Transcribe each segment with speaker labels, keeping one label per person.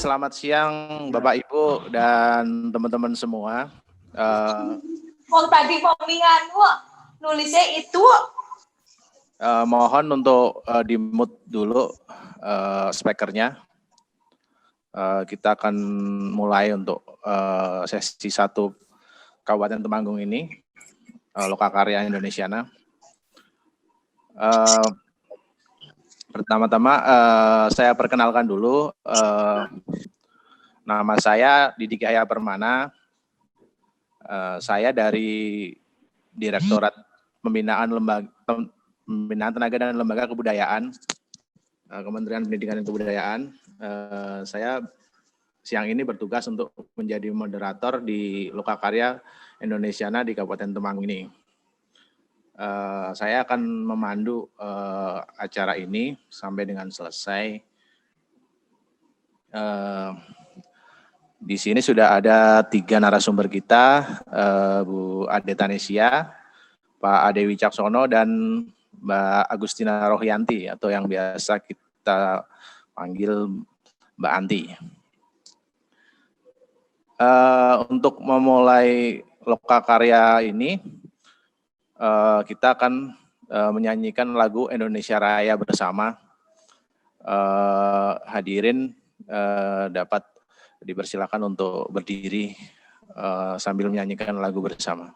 Speaker 1: selamat siang Bapak Ibu dan teman-teman semua.
Speaker 2: Mau tadi pomingan nulisnya itu.
Speaker 1: Mohon untuk di-mute dulu speakernya. Kita akan mulai untuk sesi 1 Kabupaten Temanggung ini, Lokakarya Indonesiana. Pertama-tama saya perkenalkan dulu, nama saya Didik Yahya Permana, saya dari Direktorat Pembinaan Tenaga dan Lembaga Kebudayaan, Kementerian Pendidikan dan Kebudayaan. Saya siang ini bertugas untuk menjadi moderator di Lokakarya Indonesiana di Kabupaten Temanggung ini. Saya akan memandu acara ini sampai dengan selesai. Di sini sudah ada 3 narasumber kita, Bu Ade Tanesia, Pak Ade Wicaksono, dan Mbak Agustina Rohyanti, atau yang biasa kita panggil Mbak Anti. Untuk memulai Lokakarya ini, kita akan menyanyikan lagu Indonesia Raya bersama. Hadirin dapat dipersilakan untuk berdiri sambil menyanyikan lagu bersama.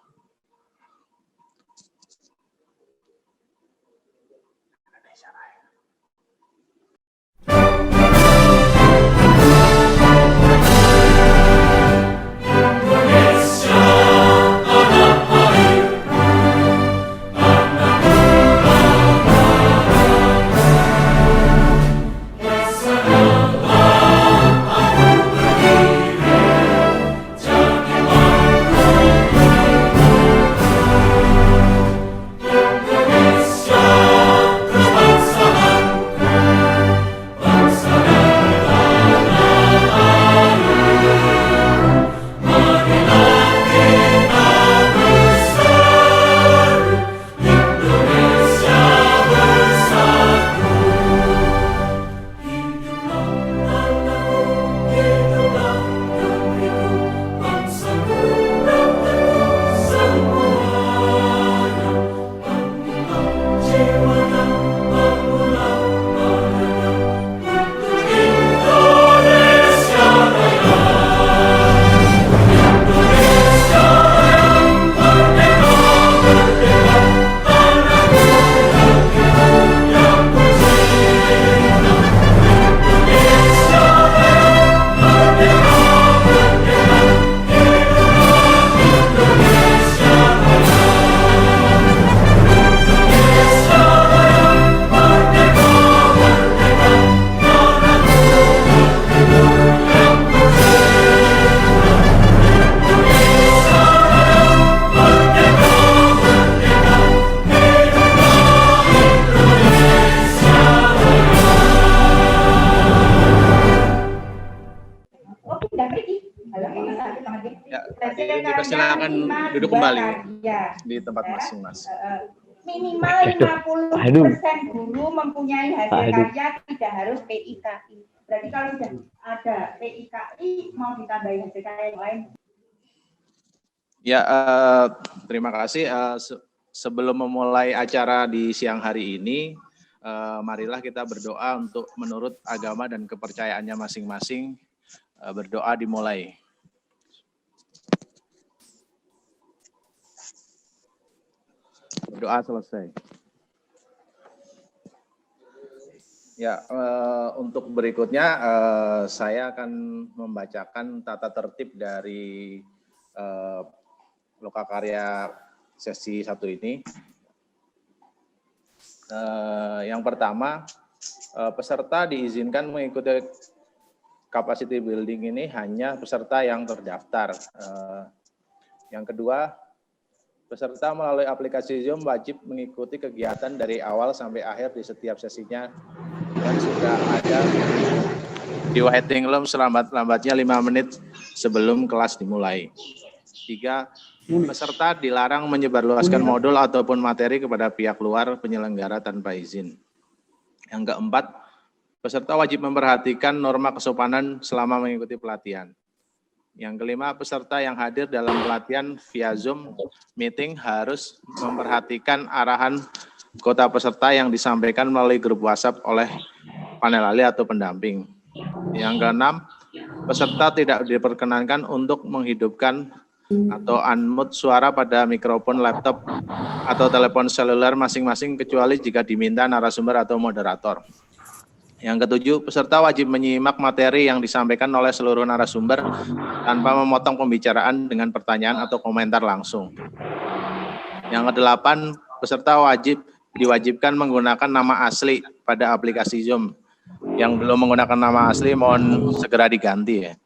Speaker 1: Silakan duduk kembali di tempat masing-masing.
Speaker 2: Minimal 50% guru mempunyai hasil karya, tidak harus PIKI. Berarti kalau sudah ada PIKI, mau ditambahin hasil karya yang lain?
Speaker 1: Ya, terima kasih. Sebelum memulai acara di siang hari ini, marilah kita berdoa untuk menurut agama dan kepercayaannya masing-masing. Berdoa dimulai. Doa selesai. Ya, untuk berikutnya saya akan membacakan tata tertib dari Lokakarya sesi 1 ini. Yang pertama, peserta diizinkan mengikuti capacity building ini hanya peserta yang terdaftar. Yang kedua, peserta melalui aplikasi Zoom wajib mengikuti kegiatan dari awal sampai akhir di setiap sesinya yang sudah ada di waiting room selambat-lambatnya 5 menit sebelum kelas dimulai. 3, peserta dilarang menyebarluaskan modul ataupun materi kepada pihak luar penyelenggara tanpa izin. Yang keempat, peserta wajib memperhatikan norma kesopanan selama mengikuti pelatihan. Yang kelima, peserta yang hadir dalam pelatihan via Zoom meeting harus memperhatikan arahan kota peserta yang disampaikan melalui grup WhatsApp oleh panel ahli atau pendamping. Yang keenam, peserta tidak diperkenankan untuk menghidupkan atau unmute suara pada mikrofon laptop atau telepon seluler masing-masing kecuali jika diminta narasumber atau moderator. Yang ketujuh, peserta wajib menyimak materi yang disampaikan oleh seluruh narasumber tanpa memotong pembicaraan dengan pertanyaan atau komentar langsung. Yang kedelapan, peserta diwajibkan menggunakan nama asli pada aplikasi Zoom. Yang belum menggunakan nama asli mohon segera diganti ya.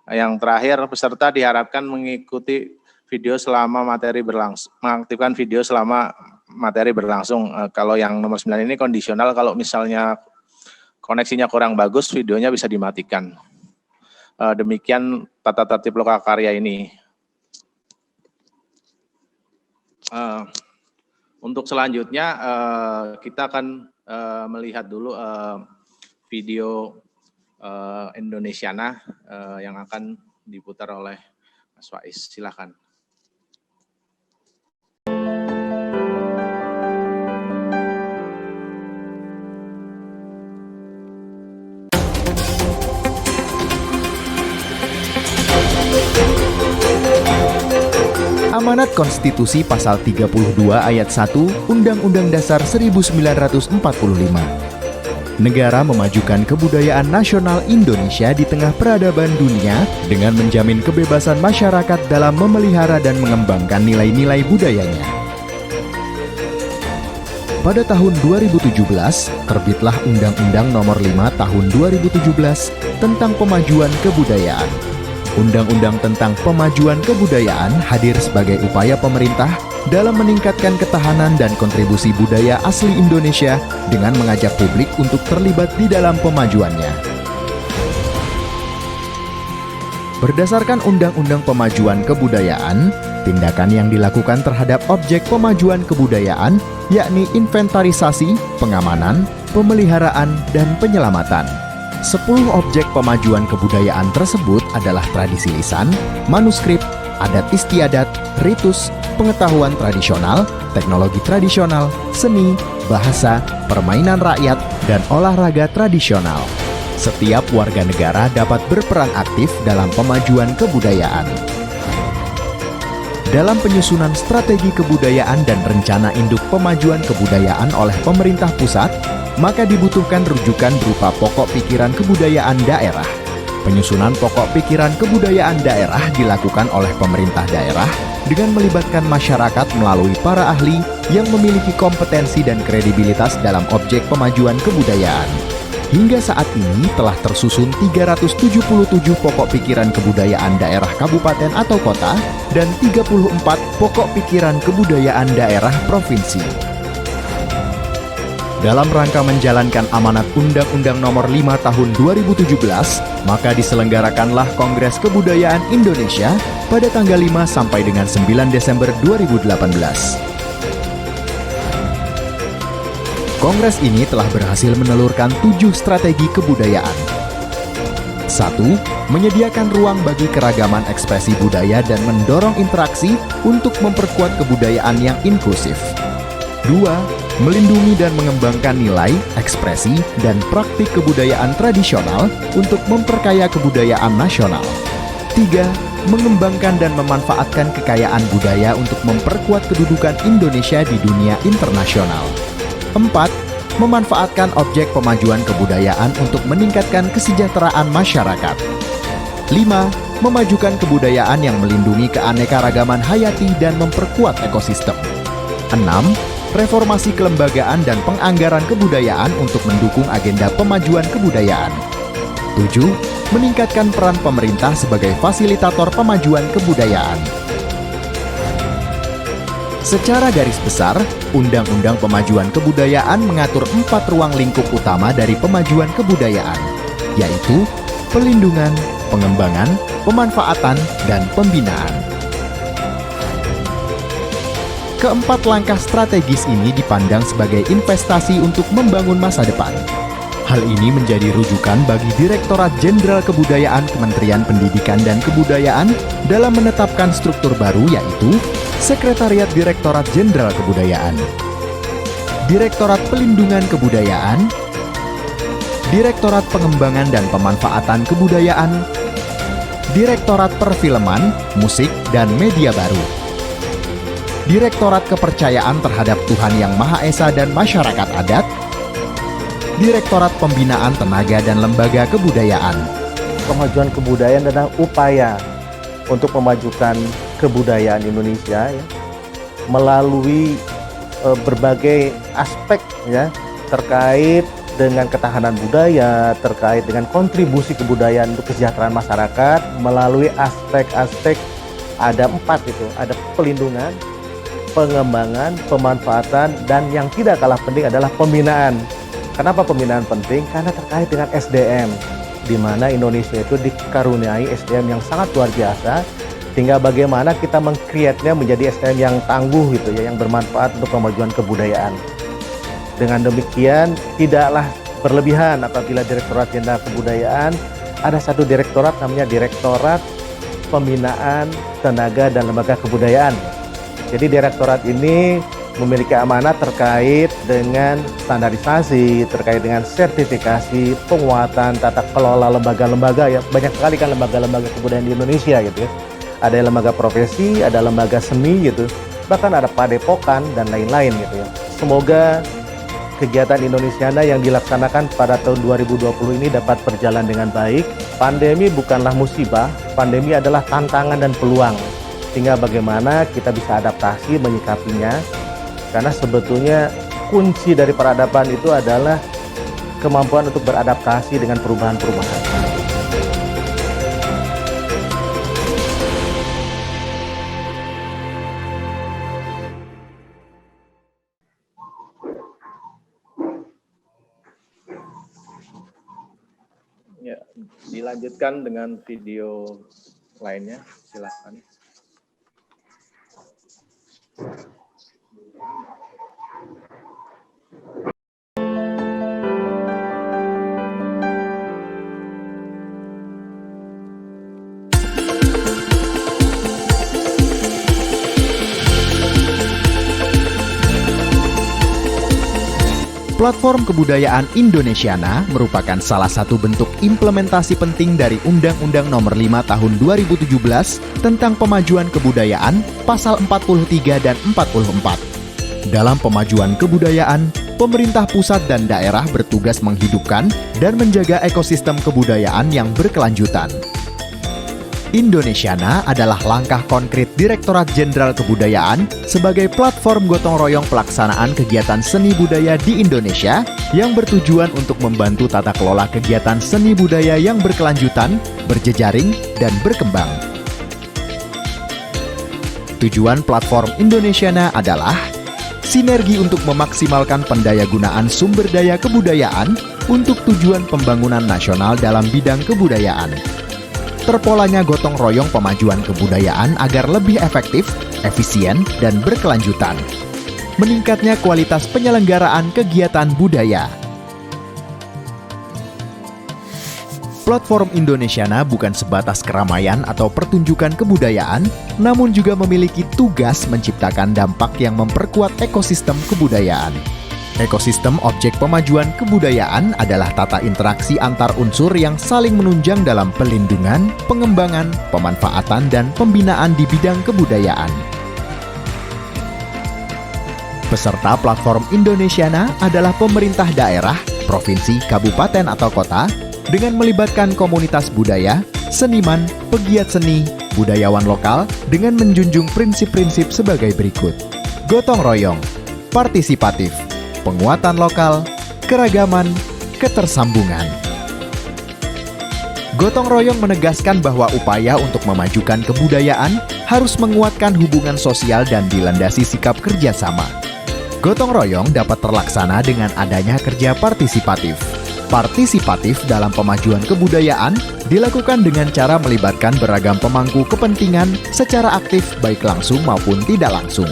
Speaker 1: Yang terakhir, peserta diharapkan mengikuti video selama materi berlangsung, mengaktifkan video selama materi berlangsung. Kalau yang nomor 9 ini kondisional, kalau misalnya koneksinya kurang bagus, videonya bisa dimatikan. Demikian tata tertib lokakarya ini. Untuk selanjutnya kita akan melihat dulu video Indonesiana yang akan diputar oleh Mas Faiz. Silakan.
Speaker 3: Amanat Konstitusi Pasal 32 Ayat 1 Undang-Undang Dasar 1945. Negara memajukan kebudayaan nasional Indonesia di tengah peradaban dunia dengan menjamin kebebasan masyarakat dalam memelihara dan mengembangkan nilai-nilai budayanya. Pada tahun 2017, terbitlah Undang-Undang Nomor 5 Tahun 2017 tentang Pemajuan Kebudayaan. Undang-undang tentang pemajuan kebudayaan hadir sebagai upaya pemerintah dalam meningkatkan ketahanan dan kontribusi budaya asli Indonesia dengan mengajak publik untuk terlibat di dalam pemajuannya. Berdasarkan Undang-Undang Pemajuan Kebudayaan, tindakan yang dilakukan terhadap objek pemajuan kebudayaan yakni inventarisasi, pengamanan, pemeliharaan, dan penyelamatan. 10 objek pemajuan kebudayaan tersebut adalah tradisi lisan, manuskrip, adat istiadat, ritus, pengetahuan tradisional, teknologi tradisional, seni, bahasa, permainan rakyat, dan olahraga tradisional. Setiap warga negara dapat berperan aktif dalam pemajuan kebudayaan. Dalam penyusunan strategi kebudayaan dan rencana induk pemajuan kebudayaan oleh pemerintah pusat, maka dibutuhkan rujukan berupa pokok pikiran kebudayaan daerah. Penyusunan pokok pikiran kebudayaan daerah dilakukan oleh pemerintah daerah dengan melibatkan masyarakat melalui para ahli yang memiliki kompetensi dan kredibilitas dalam objek pemajuan kebudayaan. Hingga saat ini telah tersusun 377 pokok pikiran kebudayaan daerah kabupaten atau kota dan 34 pokok pikiran kebudayaan daerah provinsi. Dalam rangka menjalankan amanat Undang-Undang Nomor 5 Tahun 2017, maka diselenggarakanlah Kongres Kebudayaan Indonesia pada tanggal 5 sampai dengan 9 Desember 2018. Kongres ini telah berhasil menelurkan 7 strategi kebudayaan. 1. Menyediakan ruang bagi keragaman ekspresi budaya dan mendorong interaksi untuk memperkuat kebudayaan yang inklusif. 2. Melindungi dan mengembangkan nilai, ekspresi, dan praktik kebudayaan tradisional untuk memperkaya kebudayaan nasional. 3. Mengembangkan dan memanfaatkan kekayaan budaya untuk memperkuat kedudukan Indonesia di dunia internasional. 4. Memanfaatkan objek pemajuan kebudayaan untuk meningkatkan kesejahteraan masyarakat. 5. Memajukan kebudayaan yang melindungi keanekaragaman hayati dan memperkuat ekosistem. 6. Reformasi kelembagaan dan penganggaran kebudayaan untuk mendukung agenda pemajuan kebudayaan. 7. Meningkatkan peran pemerintah sebagai fasilitator pemajuan kebudayaan. Secara garis besar, Undang-Undang Pemajuan Kebudayaan mengatur 4 ruang lingkup utama dari pemajuan kebudayaan, yaitu pelindungan, pengembangan, pemanfaatan, dan pembinaan. Keempat langkah strategis ini dipandang sebagai investasi untuk membangun masa depan. Hal ini menjadi rujukan bagi Direktorat Jenderal Kebudayaan Kementerian Pendidikan dan Kebudayaan dalam menetapkan struktur baru yaitu Sekretariat Direktorat Jenderal Kebudayaan, Direktorat Pelindungan Kebudayaan, Direktorat Pengembangan dan Pemanfaatan Kebudayaan, Direktorat Perfilman, Musik, dan Media Baru, Direktorat Kepercayaan Terhadap Tuhan Yang Maha Esa dan Masyarakat Adat, Direktorat Pembinaan Tenaga dan Lembaga Kebudayaan.
Speaker 4: Pemajuan kebudayaan adalah upaya untuk memajukan kebudayaan Indonesia ya, melalui berbagai aspek ya, terkait dengan ketahanan budaya, terkait dengan kontribusi kebudayaan untuk kesejahteraan masyarakat melalui aspek-aspek, ada 4 itu, ada pelindungan, pengembangan, pemanfaatan, dan yang tidak kalah penting adalah pembinaan. Kenapa pembinaan penting? Karena terkait dengan SDM, di mana Indonesia itu dikaruniai SDM yang sangat luar biasa, tinggal bagaimana kita meng-create-nya menjadi SDM yang tangguh gitu ya, yang bermanfaat untuk kemajuan kebudayaan. Dengan demikian, tidaklah berlebihan apabila Direktorat Jenderal Kebudayaan ada satu direktorat namanya Direktorat Pembinaan Tenaga dan Lembaga Kebudayaan. Jadi direktorat ini memiliki amanat terkait dengan standarisasi, terkait dengan sertifikasi, penguatan, tata kelola lembaga-lembaga ya. Banyak sekali kan lembaga-lembaga kebudayaan di Indonesia gitu ya. Ada lembaga profesi, ada lembaga seni gitu. Bahkan ada padepokan dan lain-lain gitu ya. Semoga kegiatan Indonesiana yang dilaksanakan pada tahun 2020 ini dapat berjalan dengan baik. Pandemi bukanlah musibah, pandemi adalah tantangan dan peluang. Tinggal bagaimana kita bisa adaptasi menyikapinya. Karena sebetulnya kunci dari peradaban itu adalah kemampuan untuk beradaptasi dengan perubahan-perubahan.
Speaker 1: Ya, dilanjutkan dengan video lainnya, silakan.
Speaker 3: Platform Kebudayaan Indonesiana merupakan salah satu bentuk implementasi penting dari Undang-Undang Nomor 5 Tahun 2017 tentang Pemajuan Kebudayaan, Pasal 43 dan 44. Dalam pemajuan kebudayaan, pemerintah pusat dan daerah bertugas menghidupkan dan menjaga ekosistem kebudayaan yang berkelanjutan. Indonesiana adalah langkah konkret Direktorat Jenderal Kebudayaan sebagai platform gotong royong pelaksanaan kegiatan seni budaya di Indonesia yang bertujuan untuk membantu tata kelola kegiatan seni budaya yang berkelanjutan, berjejaring, dan berkembang. Tujuan platform Indonesiana adalah sinergi untuk memaksimalkan pendayagunaan sumber daya kebudayaan untuk tujuan pembangunan nasional dalam bidang kebudayaan. Terpolanya gotong royong pemajuan kebudayaan agar lebih efektif, efisien, dan berkelanjutan. Meningkatnya kualitas penyelenggaraan kegiatan budaya. Platform Indonesiana bukan sebatas keramaian atau pertunjukan kebudayaan, namun juga memiliki tugas menciptakan dampak yang memperkuat ekosistem kebudayaan. Ekosistem objek pemajuan kebudayaan adalah tata interaksi antar unsur yang saling menunjang dalam pelindungan, pengembangan, pemanfaatan, dan pembinaan di bidang kebudayaan. Peserta platform Indonesiana adalah pemerintah daerah, provinsi, kabupaten, atau kota dengan melibatkan komunitas budaya, seniman, pegiat seni, budayawan lokal dengan menjunjung prinsip-prinsip sebagai berikut. Gotong royong, partisipatif, penguatan lokal, keragaman, ketersambungan. Gotong royong menegaskan bahwa upaya untuk memajukan kebudayaan harus menguatkan hubungan sosial dan dilandasi sikap kerjasama. Gotong royong dapat terlaksana dengan adanya kerja partisipatif. Partisipatif dalam pemajuan kebudayaan dilakukan dengan cara melibatkan beragam pemangku kepentingan secara aktif baik langsung maupun tidak langsung.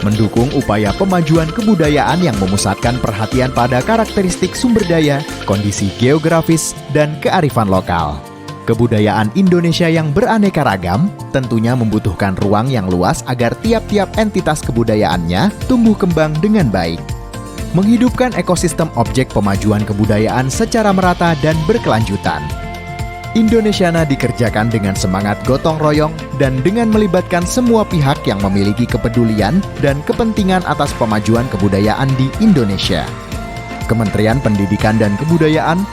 Speaker 3: mendukung upaya pemajuan kebudayaan yang memusatkan perhatian pada karakteristik sumber daya, kondisi geografis, dan kearifan lokal. Kebudayaan Indonesia yang beraneka ragam tentunya membutuhkan ruang yang luas agar tiap-tiap entitas kebudayaannya tumbuh kembang dengan baik. Menghidupkan ekosistem objek pemajuan kebudayaan secara merata dan berkelanjutan. Indonesiana dikerjakan dengan semangat gotong royong dan dengan melibatkan semua pihak yang memiliki kepedulian dan kepentingan atas pemajuan kebudayaan di Indonesia. Kementerian Pendidikan dan Kebudayaan,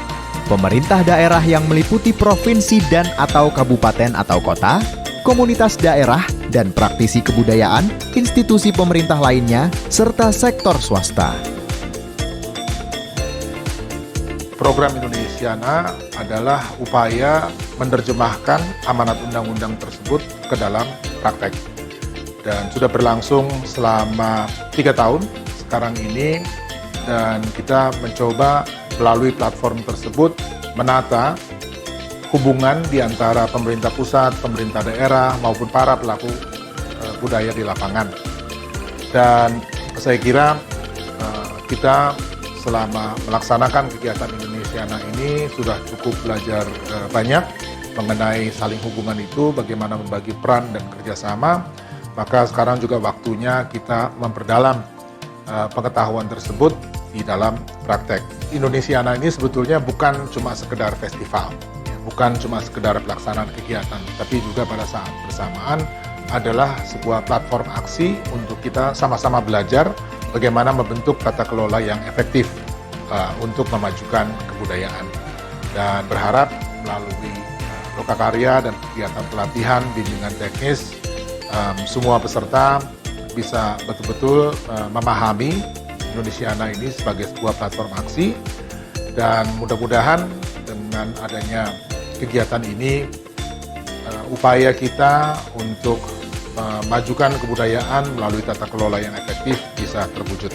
Speaker 3: pemerintah daerah yang meliputi provinsi dan atau kabupaten atau kota, komunitas daerah dan praktisi kebudayaan, institusi pemerintah lainnya, serta sektor swasta.
Speaker 5: Program Indonesiana adalah upaya menerjemahkan amanat undang-undang tersebut ke dalam praktek. Dan sudah berlangsung selama 3 tahun sekarang ini, dan kita mencoba melalui platform tersebut menata hubungan di antara pemerintah pusat, pemerintah daerah, maupun para pelaku budaya di lapangan. Dan saya kira kita selama melaksanakan kegiatan Indonesiana ini sudah cukup belajar banyak mengenai saling hubungan itu, bagaimana membagi peran dan kerjasama. Maka sekarang juga waktunya kita memperdalam pengetahuan tersebut di dalam praktek. Indonesiana ini sebetulnya bukan cuma sekedar festival, bukan cuma sekedar pelaksanaan kegiatan, tapi juga pada saat bersamaan adalah sebuah platform aksi untuk kita sama-sama belajar bagaimana membentuk tata kelola yang efektif untuk memajukan kebudayaan. Dan berharap melalui lokakarya dan kegiatan pelatihan bimbingan teknis, semua peserta bisa betul-betul memahami Indonesiana ini sebagai sebuah platform aksi, dan mudah-mudahan dengan adanya kegiatan ini upaya kita untuk memajukan kebudayaan melalui tata kelola yang efektif bisa terwujud.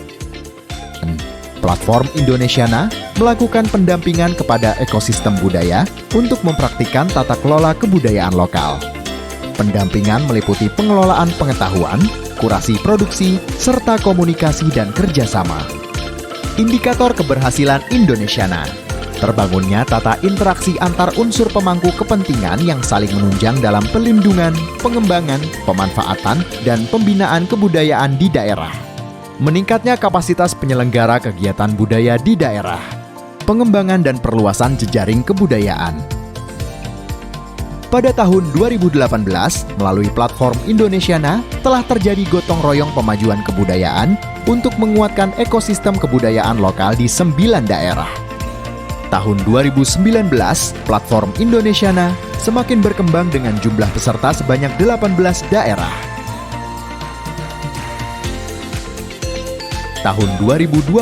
Speaker 3: Platform Indonesiana melakukan pendampingan kepada ekosistem budaya untuk mempraktikkan tata kelola kebudayaan lokal. Pendampingan meliputi pengelolaan pengetahuan, kurasi produksi, serta komunikasi dan kerjasama. Indikator keberhasilan Indonesiana: terbangunnya tata interaksi antar unsur pemangku kepentingan yang saling menunjang dalam pelindungan, pengembangan, pemanfaatan, dan pembinaan kebudayaan di daerah. Meningkatnya kapasitas penyelenggara kegiatan budaya di daerah. Pengembangan dan perluasan jejaring kebudayaan. Pada tahun 2018, melalui platform Indonesiana, telah terjadi gotong royong pemajuan kebudayaan untuk menguatkan ekosistem kebudayaan lokal di 9 daerah. Tahun 2019, platform Indonesiana semakin berkembang dengan jumlah peserta sebanyak 18 daerah. Tahun 2020,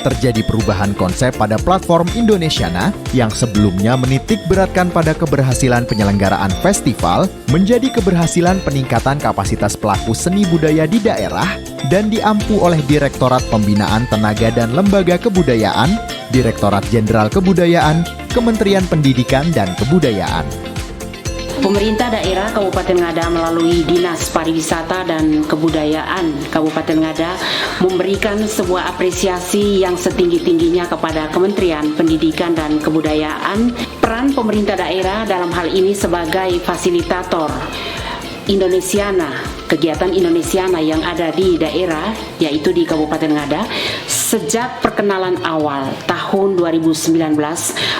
Speaker 3: terjadi perubahan konsep pada platform Indonesiana yang sebelumnya menitik beratkan pada keberhasilan penyelenggaraan festival menjadi keberhasilan peningkatan kapasitas pelaku seni budaya di daerah dan diampu oleh Direktorat Pembinaan Tenaga dan Lembaga Kebudayaan, Direktorat Jenderal Kebudayaan, Kementerian Pendidikan dan Kebudayaan.
Speaker 6: Pemerintah daerah Kabupaten Ngada melalui Dinas Pariwisata dan Kebudayaan Kabupaten Ngada memberikan sebuah apresiasi yang setinggi-tingginya kepada Kementerian Pendidikan dan Kebudayaan. Peran pemerintah daerah dalam hal ini sebagai fasilitator Indonesiana, kegiatan Indonesiana yang ada di daerah, yaitu di Kabupaten Ngada. Sejak perkenalan awal tahun 2019,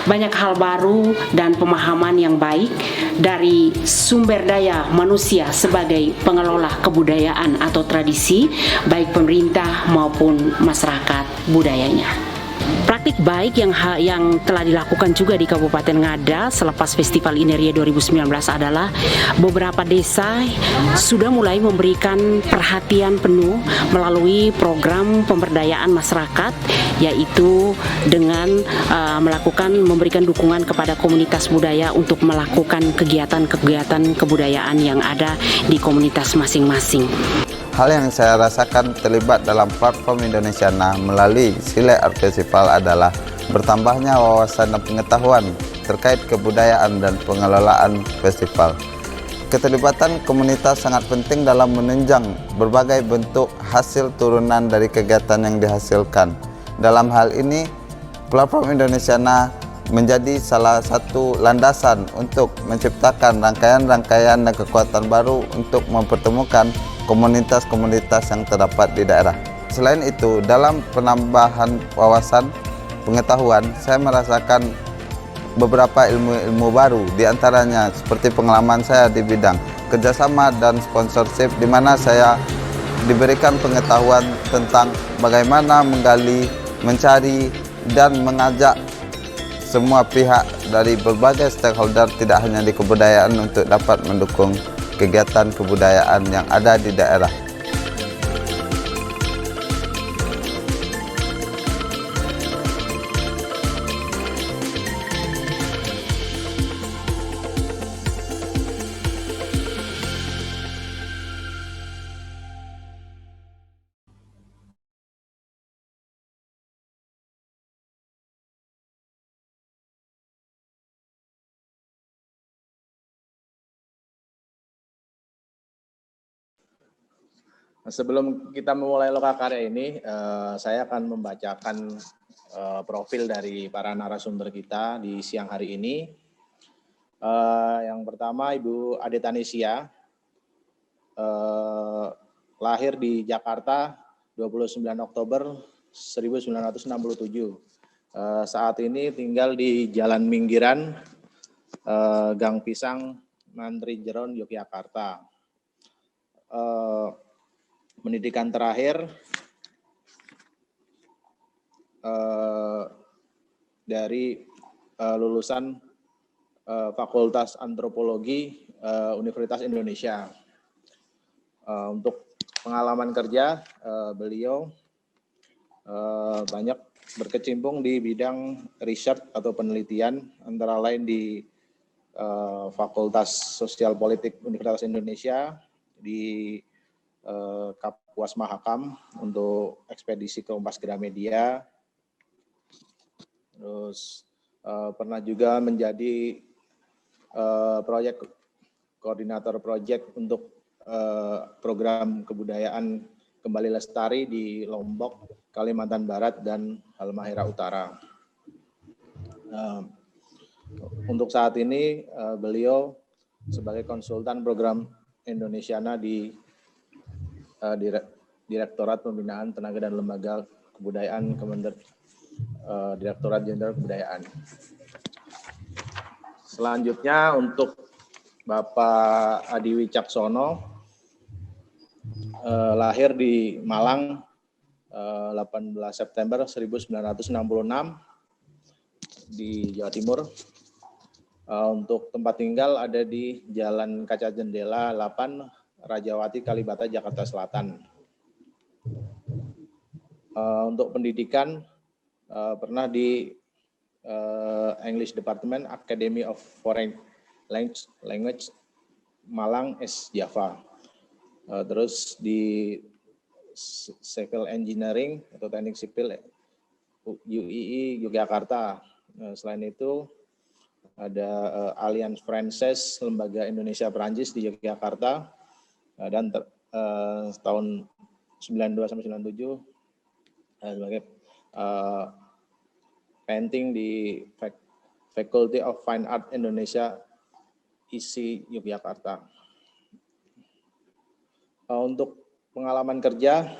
Speaker 6: banyak hal baru dan pemahaman yang baik dari sumber daya manusia sebagai pengelola kebudayaan atau tradisi, baik pemerintah maupun masyarakat budayanya. Praktik baik yang telah dilakukan juga di Kabupaten Ngada selepas Festival Ineria 2019 adalah beberapa desa sudah mulai memberikan perhatian penuh melalui program pemberdayaan masyarakat, yaitu dengan memberikan dukungan kepada komunitas budaya untuk melakukan kegiatan-kegiatan kebudayaan yang ada di komunitas masing-masing.
Speaker 7: Hal yang saya rasakan terlibat dalam platform Indonesiana melalui Silek Art Festival adalah bertambahnya wawasan dan pengetahuan terkait kebudayaan dan pengelolaan festival. Keterlibatan komunitas sangat penting dalam menunjang berbagai bentuk hasil turunan dari kegiatan yang dihasilkan. Dalam hal ini, Platform Indonesiana menjadi salah satu landasan untuk menciptakan rangkaian-rangkaian dan kekuatan baru untuk mempertemukan komunitas-komunitas yang terdapat di daerah. Selain itu, dalam penambahan wawasan pengetahuan, saya merasakan beberapa ilmu-ilmu baru, diantaranya seperti pengalaman saya di bidang kerjasama dan sponsorship, di mana saya diberikan pengetahuan tentang bagaimana menggali, mencari, dan mengajak semua pihak dari berbagai stakeholder, tidak hanya di kebudayaan, untuk dapat mendukung kegiatan kebudayaan yang ada di daerah.
Speaker 1: Sebelum kita memulai lokakarya ini, saya akan membacakan profil dari para narasumber kita di siang hari ini. Yang pertama, Ibu Ade Tanisya, lahir di Jakarta 29 Oktober 1967. Saat ini tinggal di Jalan Minggiran, Gang Pisang, Mantri Jeron, Yogyakarta. Pendidikan terakhir dari lulusan Fakultas Antropologi Universitas Indonesia. Untuk pengalaman kerja, beliau banyak berkecimpung di bidang riset atau penelitian, antara lain di Fakultas Sosial Politik Universitas Indonesia, di Kapuas Mahakam untuk ekspedisi Kompas Gramedia. Terus pernah juga menjadi koordinator proyek untuk program kebudayaan Kembali Lestari di Lombok, Kalimantan Barat, dan Halmahera Utara. Untuk saat ini beliau sebagai konsultan program Indonesiana di Direktorat Pembinaan Tenaga dan Lembaga Kebudayaan Direktorat Jenderal Kebudayaan. Selanjutnya untuk Bapak Adi Wicaksono, lahir di Malang 18 September 1966 di Jawa Timur. Untuk tempat tinggal ada di Jalan Kaca Jendela 8, Rajawati, Kalibata, Jakarta Selatan. Untuk pendidikan pernah di English Department, Academy of Foreign Language, Malang, Java. Terus di Civil Engineering atau Teknik Sipil UII Yogyakarta. Selain itu ada Alliance Française, Lembaga Indonesia Perancis di Yogyakarta. Dan tahun 92 sampai 97 sebagai painting di Faculty of Fine Art Indonesia ISI Yogyakarta. Untuk pengalaman kerja,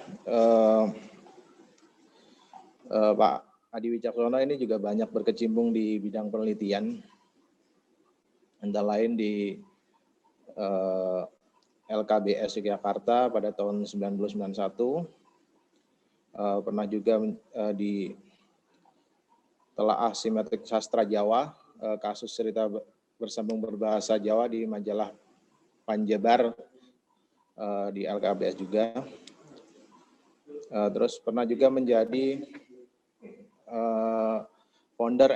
Speaker 1: Pak Adi Wicaksono ini juga banyak berkecimpung di bidang penelitian, antara lain di LKBS Yogyakarta pada tahun 1991, pernah juga di Telaah Simetrik Sastra Jawa, kasus cerita bersambung berbahasa Jawa di majalah Panjabar di LKBS juga. Terus pernah juga menjadi founder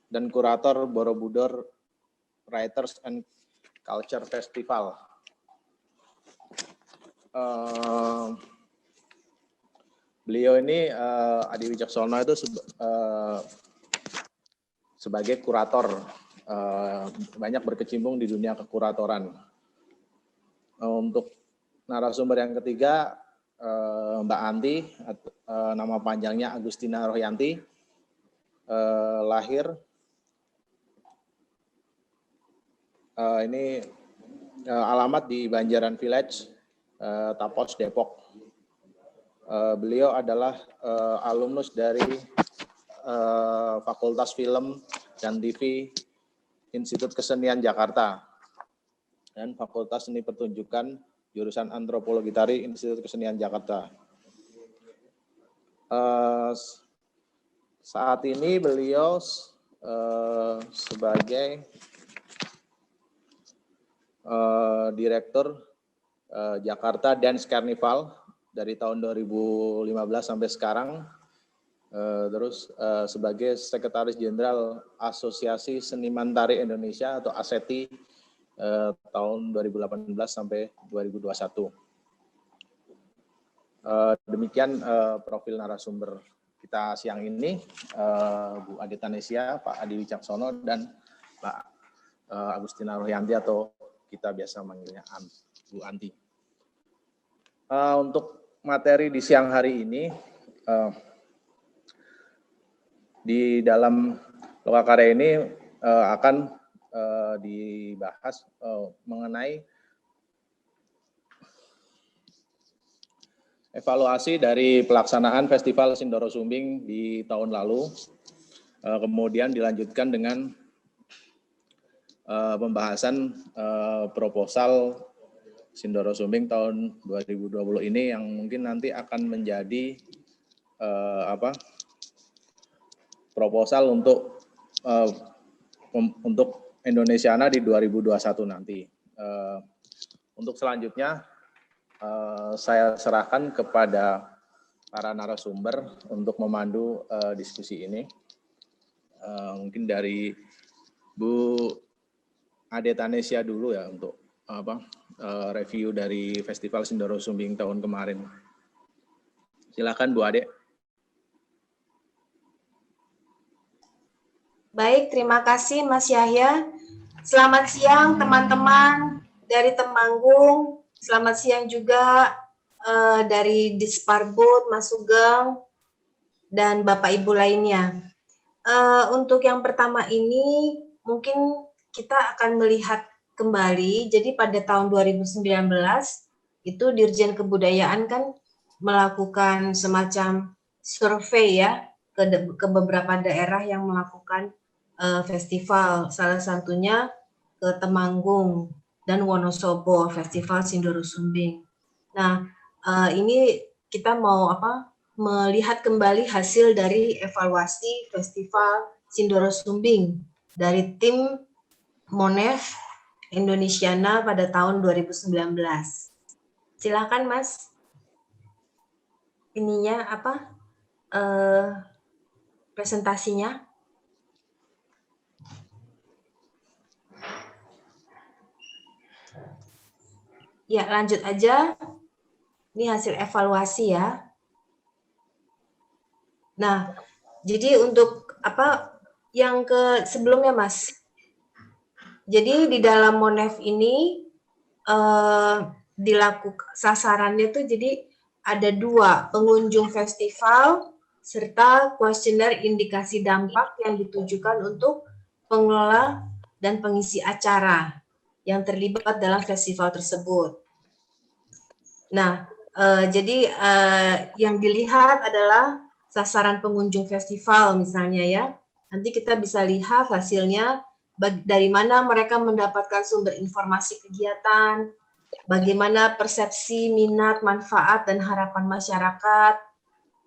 Speaker 1: dan kurator Borobudur Writers and Culture Festival. Beliau ini Adi Wicaksono itu sebagai kurator, banyak berkecimpung di dunia kekuratoran. Untuk narasumber yang ketiga, Mbak Anti, nama panjangnya Agustina Rohyanti, lahir ini alamat di Banjaran Village, Tapos, Depok. Beliau adalah alumnus dari Fakultas Film dan TV Institut Kesenian Jakarta dan Fakultas Seni Pertunjukan jurusan Antropologi Tari Institut Kesenian Jakarta. Saat ini beliau sebagai Direktur Jakarta Dance Carnival dari tahun 2015 sampai sekarang, terus sebagai Sekretaris Jenderal Asosiasi Seniman Tari Indonesia atau ASETI tahun 2018 sampai 2021. Demikian profil narasumber kita siang ini, Bu Ade Tanesia, Pak Adi Wicaksono, dan Pak Agustina Rohyanti atau kita biasa manggilnya Bu Anti. Untuk materi di siang hari ini, di dalam lokakarya ini akan dibahas mengenai evaluasi dari pelaksanaan Festival Sindoro Sumbing di tahun lalu, kemudian dilanjutkan dengan pembahasan proposal Sindoro Sumbing tahun 2020 ini yang mungkin nanti akan menjadi proposal untuk Indonesiana di 2021 nanti. Untuk selanjutnya saya serahkan kepada para narasumber untuk memandu diskusi ini. Mungkin dari Bu Ade Tanesia dulu ya untuk review dari Festival Sindoro Sumbing tahun kemarin. Silakan Bu Ade.
Speaker 8: Baik, terima kasih Mas Yahya. Selamat siang teman-teman dari Temanggung. Selamat siang juga dari Disparbud, Mas Sugeng, dan Bapak Ibu lainnya. Untuk yang pertama ini mungkin kita akan melihat kembali. Jadi pada tahun 2019 itu Dirjen Kebudayaan kan melakukan semacam survei ya ke beberapa daerah yang melakukan festival, salah satunya ke Temanggung dan Wonosobo, Festival Sindoro Sumbing. Nah, ini kita mau melihat kembali hasil dari evaluasi Festival Sindoro Sumbing dari tim Monef Indonesiana pada tahun 2019. Silakan Mas. Ininya presentasinya. Ya, lanjut aja. Ini hasil evaluasi ya. Nah, jadi untuk yang sebelumnya Mas. Jadi di dalam Monef ini dilakukan sasarannya tuh jadi ada 2, pengunjung festival serta kuesioner indikasi dampak yang ditujukan untuk pengelola dan pengisi acara yang terlibat dalam festival tersebut. Nah, jadi yang dilihat adalah sasaran pengunjung festival misalnya ya. Nanti kita bisa lihat hasilnya dari mana mereka mendapatkan sumber informasi kegiatan, bagaimana persepsi, minat, manfaat, dan harapan masyarakat,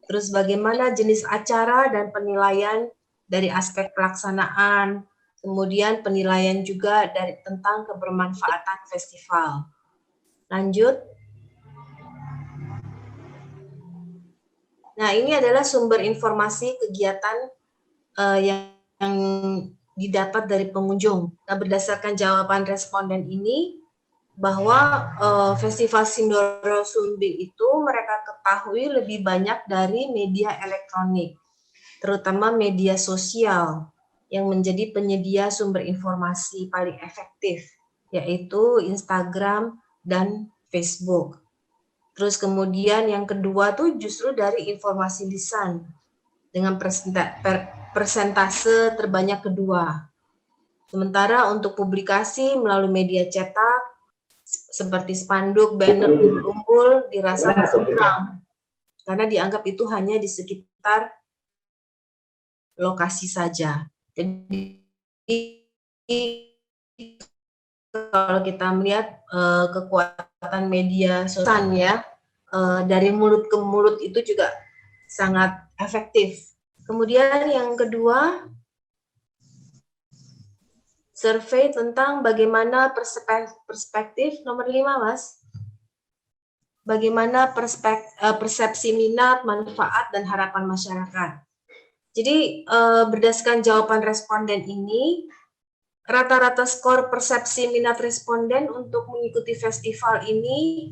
Speaker 8: terus bagaimana jenis acara dan penilaian dari aspek pelaksanaan, kemudian penilaian juga tentang kebermanfaatan festival. Lanjut. Nah, ini adalah sumber informasi kegiatan yang didapat dari pengunjung. Nah, berdasarkan jawaban responden ini, bahwa Festival Sindoro Sumbing itu mereka ketahui lebih banyak dari media elektronik, terutama media sosial, yang menjadi penyedia sumber informasi paling efektif, yaitu Instagram dan Facebook. Terus kemudian yang kedua tuh justru dari informasi lisan dengan persentase terbanyak kedua. Sementara untuk publikasi melalui media cetak seperti spanduk, banner, umbul dirasa masih kurang karena dianggap itu hanya di sekitar lokasi saja. Jadi kalau kita melihat kekuatan media sosial ya, dari mulut ke mulut itu juga sangat efektif. Kemudian yang kedua, survei tentang bagaimana perspektif nomor 5, Mas. Bagaimana persepsi minat, manfaat, dan harapan masyarakat. Jadi berdasarkan jawaban responden ini, rata-rata skor persepsi minat responden untuk mengikuti festival ini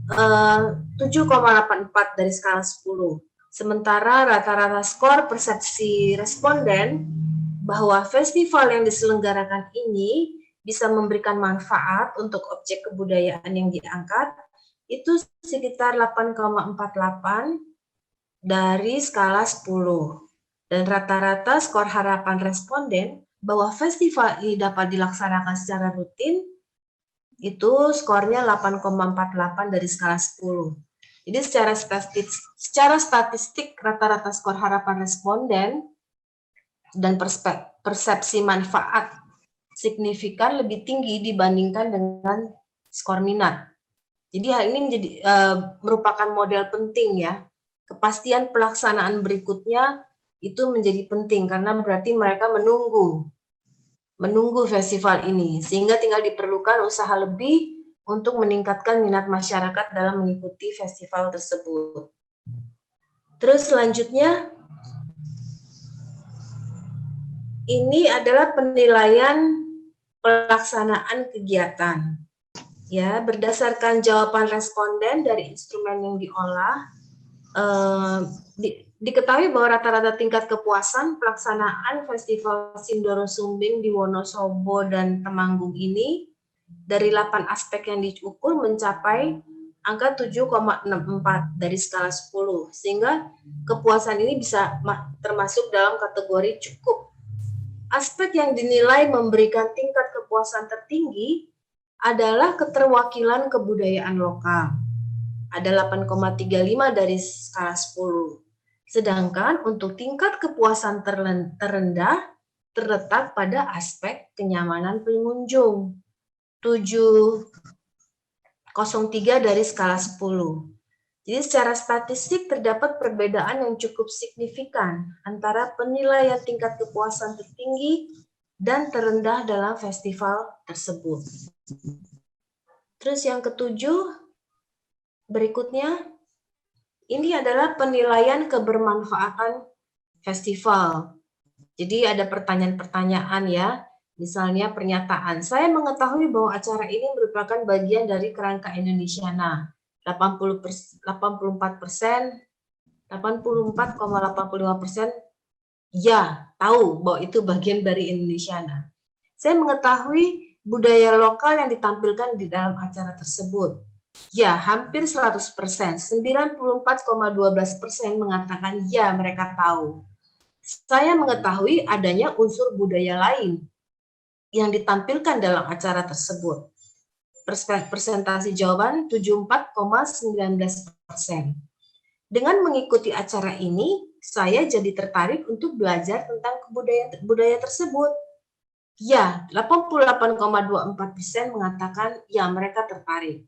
Speaker 8: 7,84 dari skala 10. Sementara rata-rata skor persepsi responden bahwa festival yang diselenggarakan ini bisa memberikan manfaat untuk objek kebudayaan yang diangkat itu sekitar 8,48 dari skala 10. Dan rata-rata skor harapan responden bahwa festival ini dapat dilaksanakan secara rutin itu skornya 8,48 dari skala 10. Jadi secara statistik rata-rata skor harapan responden dan persepsi manfaat signifikan lebih tinggi dibandingkan dengan skor minat. Jadi hal ini menjadi merupakan model penting ya. Kepastian pelaksanaan berikutnya itu menjadi penting karena berarti mereka menunggu festival ini, sehingga tinggal diperlukan usaha lebih untuk meningkatkan minat masyarakat dalam mengikuti festival tersebut. Terus selanjutnya, ini adalah penilaian pelaksanaan kegiatan. Ya, berdasarkan jawaban responden dari instrumen yang diolah, diketahui bahwa rata-rata tingkat kepuasan pelaksanaan Festival Sindoro Sumbing di Wonosobo dan Temanggung ini dari 8 aspek yang diukur mencapai angka 7,64 dari skala 10, sehingga kepuasan ini bisa termasuk dalam kategori cukup. Aspek yang dinilai memberikan tingkat kepuasan tertinggi adalah keterwakilan kebudayaan lokal. Ada 8,35 dari skala 10. Sedangkan untuk tingkat kepuasan terendah terletak pada aspek kenyamanan pengunjung. 7,03 dari skala 10. Jadi secara statistik terdapat perbedaan yang cukup signifikan antara penilaian tingkat kepuasan tertinggi dan terendah dalam festival tersebut. Terus yang ketujuh, berikutnya, ini adalah penilaian kebermanfaatan festival. Jadi ada pertanyaan-pertanyaan ya, misalnya pernyataan, saya mengetahui bahwa acara ini merupakan bagian dari kerangka Indonesiana. 84,85% ya tahu bahwa itu bagian dari Indonesiana. Saya mengetahui budaya lokal yang ditampilkan di dalam acara tersebut. Ya, hampir 100%, 94,12% mengatakan ya mereka tahu. Saya mengetahui adanya unsur budaya lain yang ditampilkan dalam acara tersebut. Persentase jawaban 74,19%. Dengan mengikuti acara ini, saya jadi tertarik untuk belajar tentang budaya tersebut. Ya, 88,24% mengatakan ya mereka tertarik.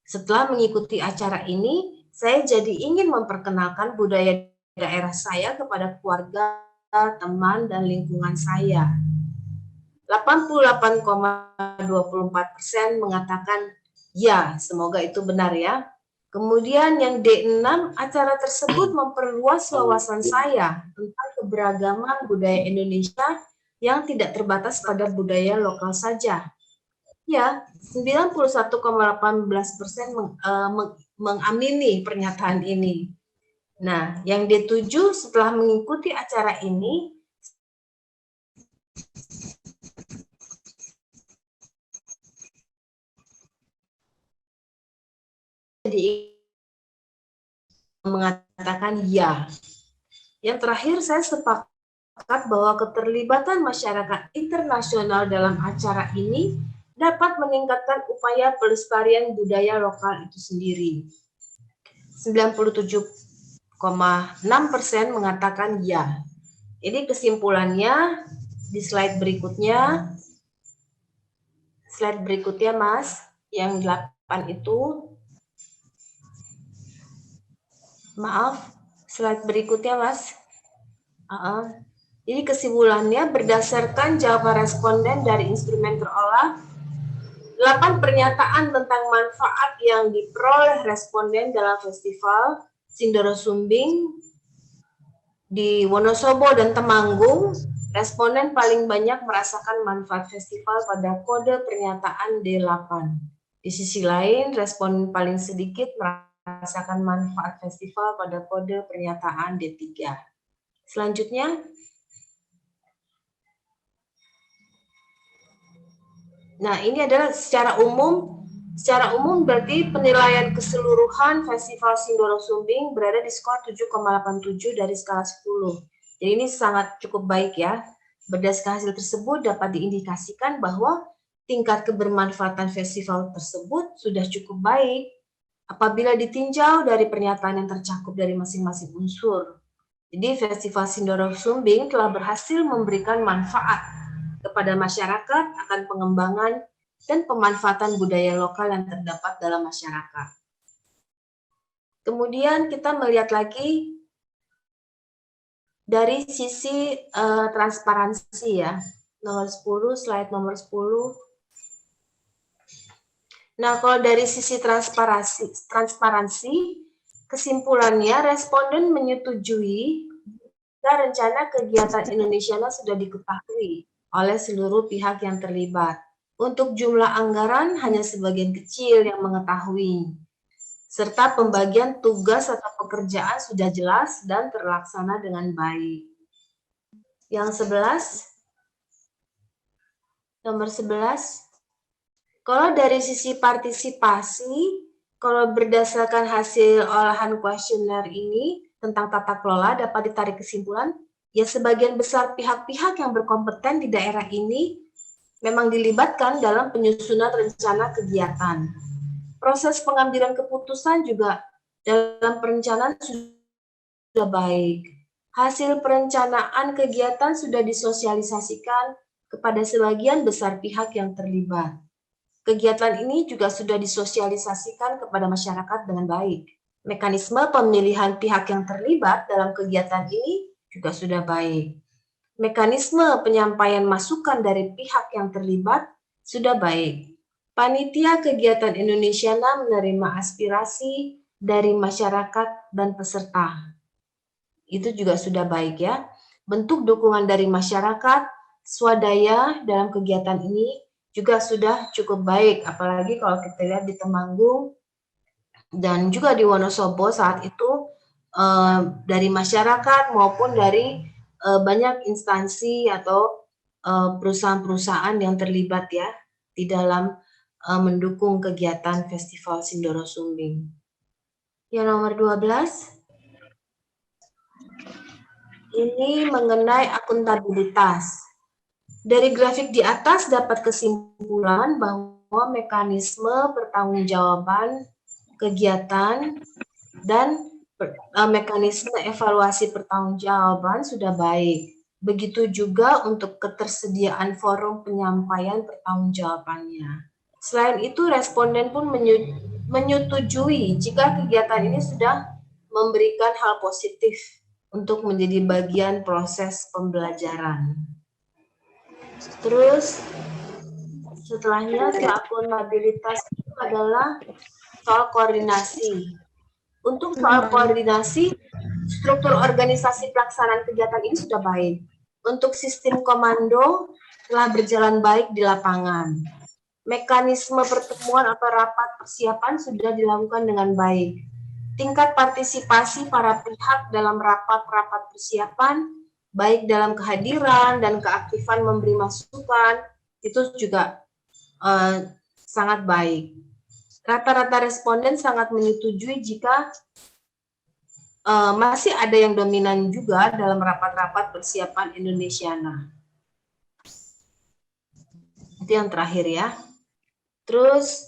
Speaker 8: Setelah mengikuti acara ini, saya jadi ingin memperkenalkan budaya daerah saya kepada keluarga, teman, dan lingkungan saya. 88,24% mengatakan ya, semoga itu benar ya. Kemudian yang D6, acara tersebut memperluas wawasan saya tentang keberagaman budaya Indonesia yang tidak terbatas pada budaya lokal saja. Ya, 91,18% mengamini pernyataan ini. Nah, yang D7 setelah mengikuti acara ini, mengatakan ya. Yang terakhir, saya sepakat bahwa keterlibatan masyarakat internasional dalam acara ini dapat meningkatkan upaya pelestarian budaya lokal itu sendiri. 97,6% mengatakan ya. Ini kesimpulannya di slide berikutnya. Slide berikutnya, Mas, yang 8 itu. Maaf, slide berikutnya, Mas. Jadi kesimpulannya berdasarkan jawaban responden dari instrumen terolah, 8 pernyataan tentang manfaat yang diperoleh responden dalam festival Sindoro Sumbing di Wonosobo dan Temanggung. Responden paling banyak merasakan manfaat festival pada kode pernyataan D8. Di sisi lain, responden paling sedikit merasakan manfaat festival pada kode pernyataan D3. Selanjutnya, nah ini adalah secara umum berarti penilaian keseluruhan Festival Sindoro Sumbing berada di skor 7,87 dari skala 10. Jadi ini sangat cukup baik ya. Berdasarkan hasil tersebut dapat diindikasikan bahwa tingkat kebermanfaatan festival tersebut sudah cukup baik apabila ditinjau dari pernyataan yang tercakup dari masing-masing unsur. Jadi Festival Sindoro Sumbing telah berhasil memberikan manfaat kepada masyarakat akan pengembangan dan pemanfaatan budaya lokal yang terdapat dalam masyarakat. Kemudian kita melihat lagi dari sisi transparansi ya, nomor 10, slide nomor 10. Nah, kalau dari sisi transparansi, kesimpulannya responden menyetujui jika rencana kegiatan Indonesiana sudah diketahui oleh seluruh pihak yang terlibat. Untuk jumlah anggaran hanya sebagian kecil yang mengetahui, serta pembagian tugas atau pekerjaan sudah jelas dan terlaksana dengan baik. Yang 11, nomor 11, kalau dari sisi partisipasi, kalau berdasarkan hasil olahan kuesioner ini tentang tata kelola dapat ditarik kesimpulan, ya sebagian besar pihak-pihak yang berkompeten di daerah ini memang dilibatkan dalam penyusunan rencana kegiatan. Proses pengambilan keputusan juga dalam perencanaan sudah baik. Hasil perencanaan kegiatan sudah disosialisasikan kepada sebagian besar pihak yang terlibat. Kegiatan ini juga sudah disosialisasikan kepada masyarakat dengan baik. Mekanisme pemilihan pihak yang terlibat dalam kegiatan ini juga sudah baik. Mekanisme penyampaian masukan dari pihak yang terlibat sudah baik. Panitia kegiatan Indonesiana menerima aspirasi dari masyarakat dan peserta. Itu juga sudah baik ya. Bentuk dukungan dari masyarakat, swadaya dalam kegiatan ini juga sudah cukup baik. Apalagi kalau kita lihat di Temanggung dan juga di Wonosobo saat itu dari masyarakat maupun dari banyak instansi atau perusahaan-perusahaan yang terlibat ya di dalam mendukung kegiatan Festival Sindoro Sumbing. Yang nomor 12, ini mengenai akuntabilitas. Dari grafik di atas dapat kesimpulan bahwa mekanisme pertanggungjawaban kegiatan dan mekanisme evaluasi pertanggungjawaban sudah baik. Begitu juga untuk ketersediaan forum penyampaian pertanggungjawabannya. Selain itu, responden pun menyetujui jika kegiatan ini sudah memberikan hal positif untuk menjadi bagian proses pembelajaran. Terus, setelahnya soal akuntabilitas itu adalah soal koordinasi. Untuk soal koordinasi, struktur organisasi pelaksanaan kegiatan ini sudah baik. Untuk sistem komando telah berjalan baik di lapangan. Mekanisme pertemuan atau rapat persiapan sudah dilakukan dengan baik. Tingkat partisipasi para pihak dalam rapat-rapat persiapan, baik dalam kehadiran dan keaktifan memberi masukan, itu juga sangat baik. Rata-rata responden sangat menyetujui jika masih ada yang dominan juga dalam rapat-rapat persiapan Indonesiana. Itu yang terakhir ya. Terus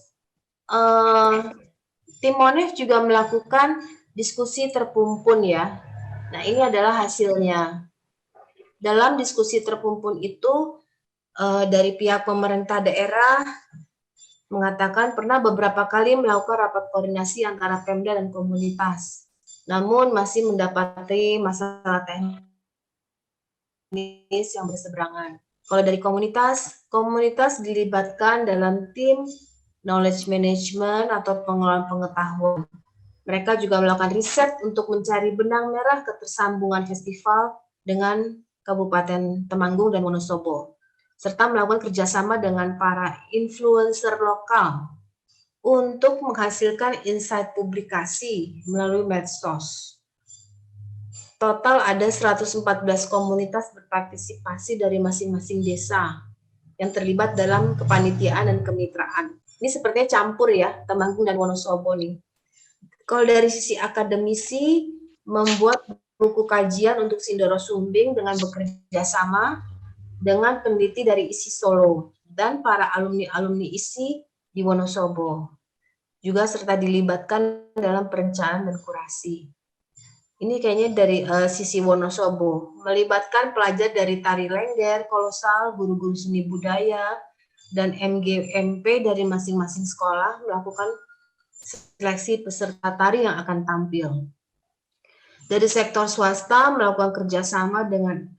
Speaker 8: tim Monef juga melakukan diskusi terpumpun ya. Nah, ini adalah hasilnya. Dalam diskusi terpumpun itu dari pihak pemerintah daerah mengatakan pernah beberapa kali melakukan rapat koordinasi antara Pemda dan komunitas, namun masih mendapati masalah teknis yang berseberangan. Kalau dari komunitas dilibatkan dalam tim knowledge management atau pengelolaan pengetahuan. Mereka juga melakukan riset untuk mencari benang merah ketersambungan festival dengan Kabupaten Temanggung dan Wonosobo, serta melakukan kerjasama dengan para influencer lokal untuk menghasilkan insight publikasi melalui medsos. Total ada 114 komunitas berpartisipasi dari masing-masing desa yang terlibat dalam kepanitiaan dan kemitraan. Ini sepertinya campur ya, Temanggung dan Wonosobo nih. Kalau dari sisi akademisi, membuat buku kajian untuk Sindoro Sumbing dengan bekerja sama dengan peneliti dari ISI Solo dan para alumni-alumni ISI di Wonosobo. Juga serta dilibatkan dalam perencanaan dan kurasi. Ini kayaknya dari sisi Wonosobo, melibatkan pelajar dari tari lengger, kolosal, guru-guru seni budaya, dan MGMP dari masing-masing sekolah melakukan seleksi peserta tari yang akan tampil. Dari sektor swasta melakukan kerjasama dengan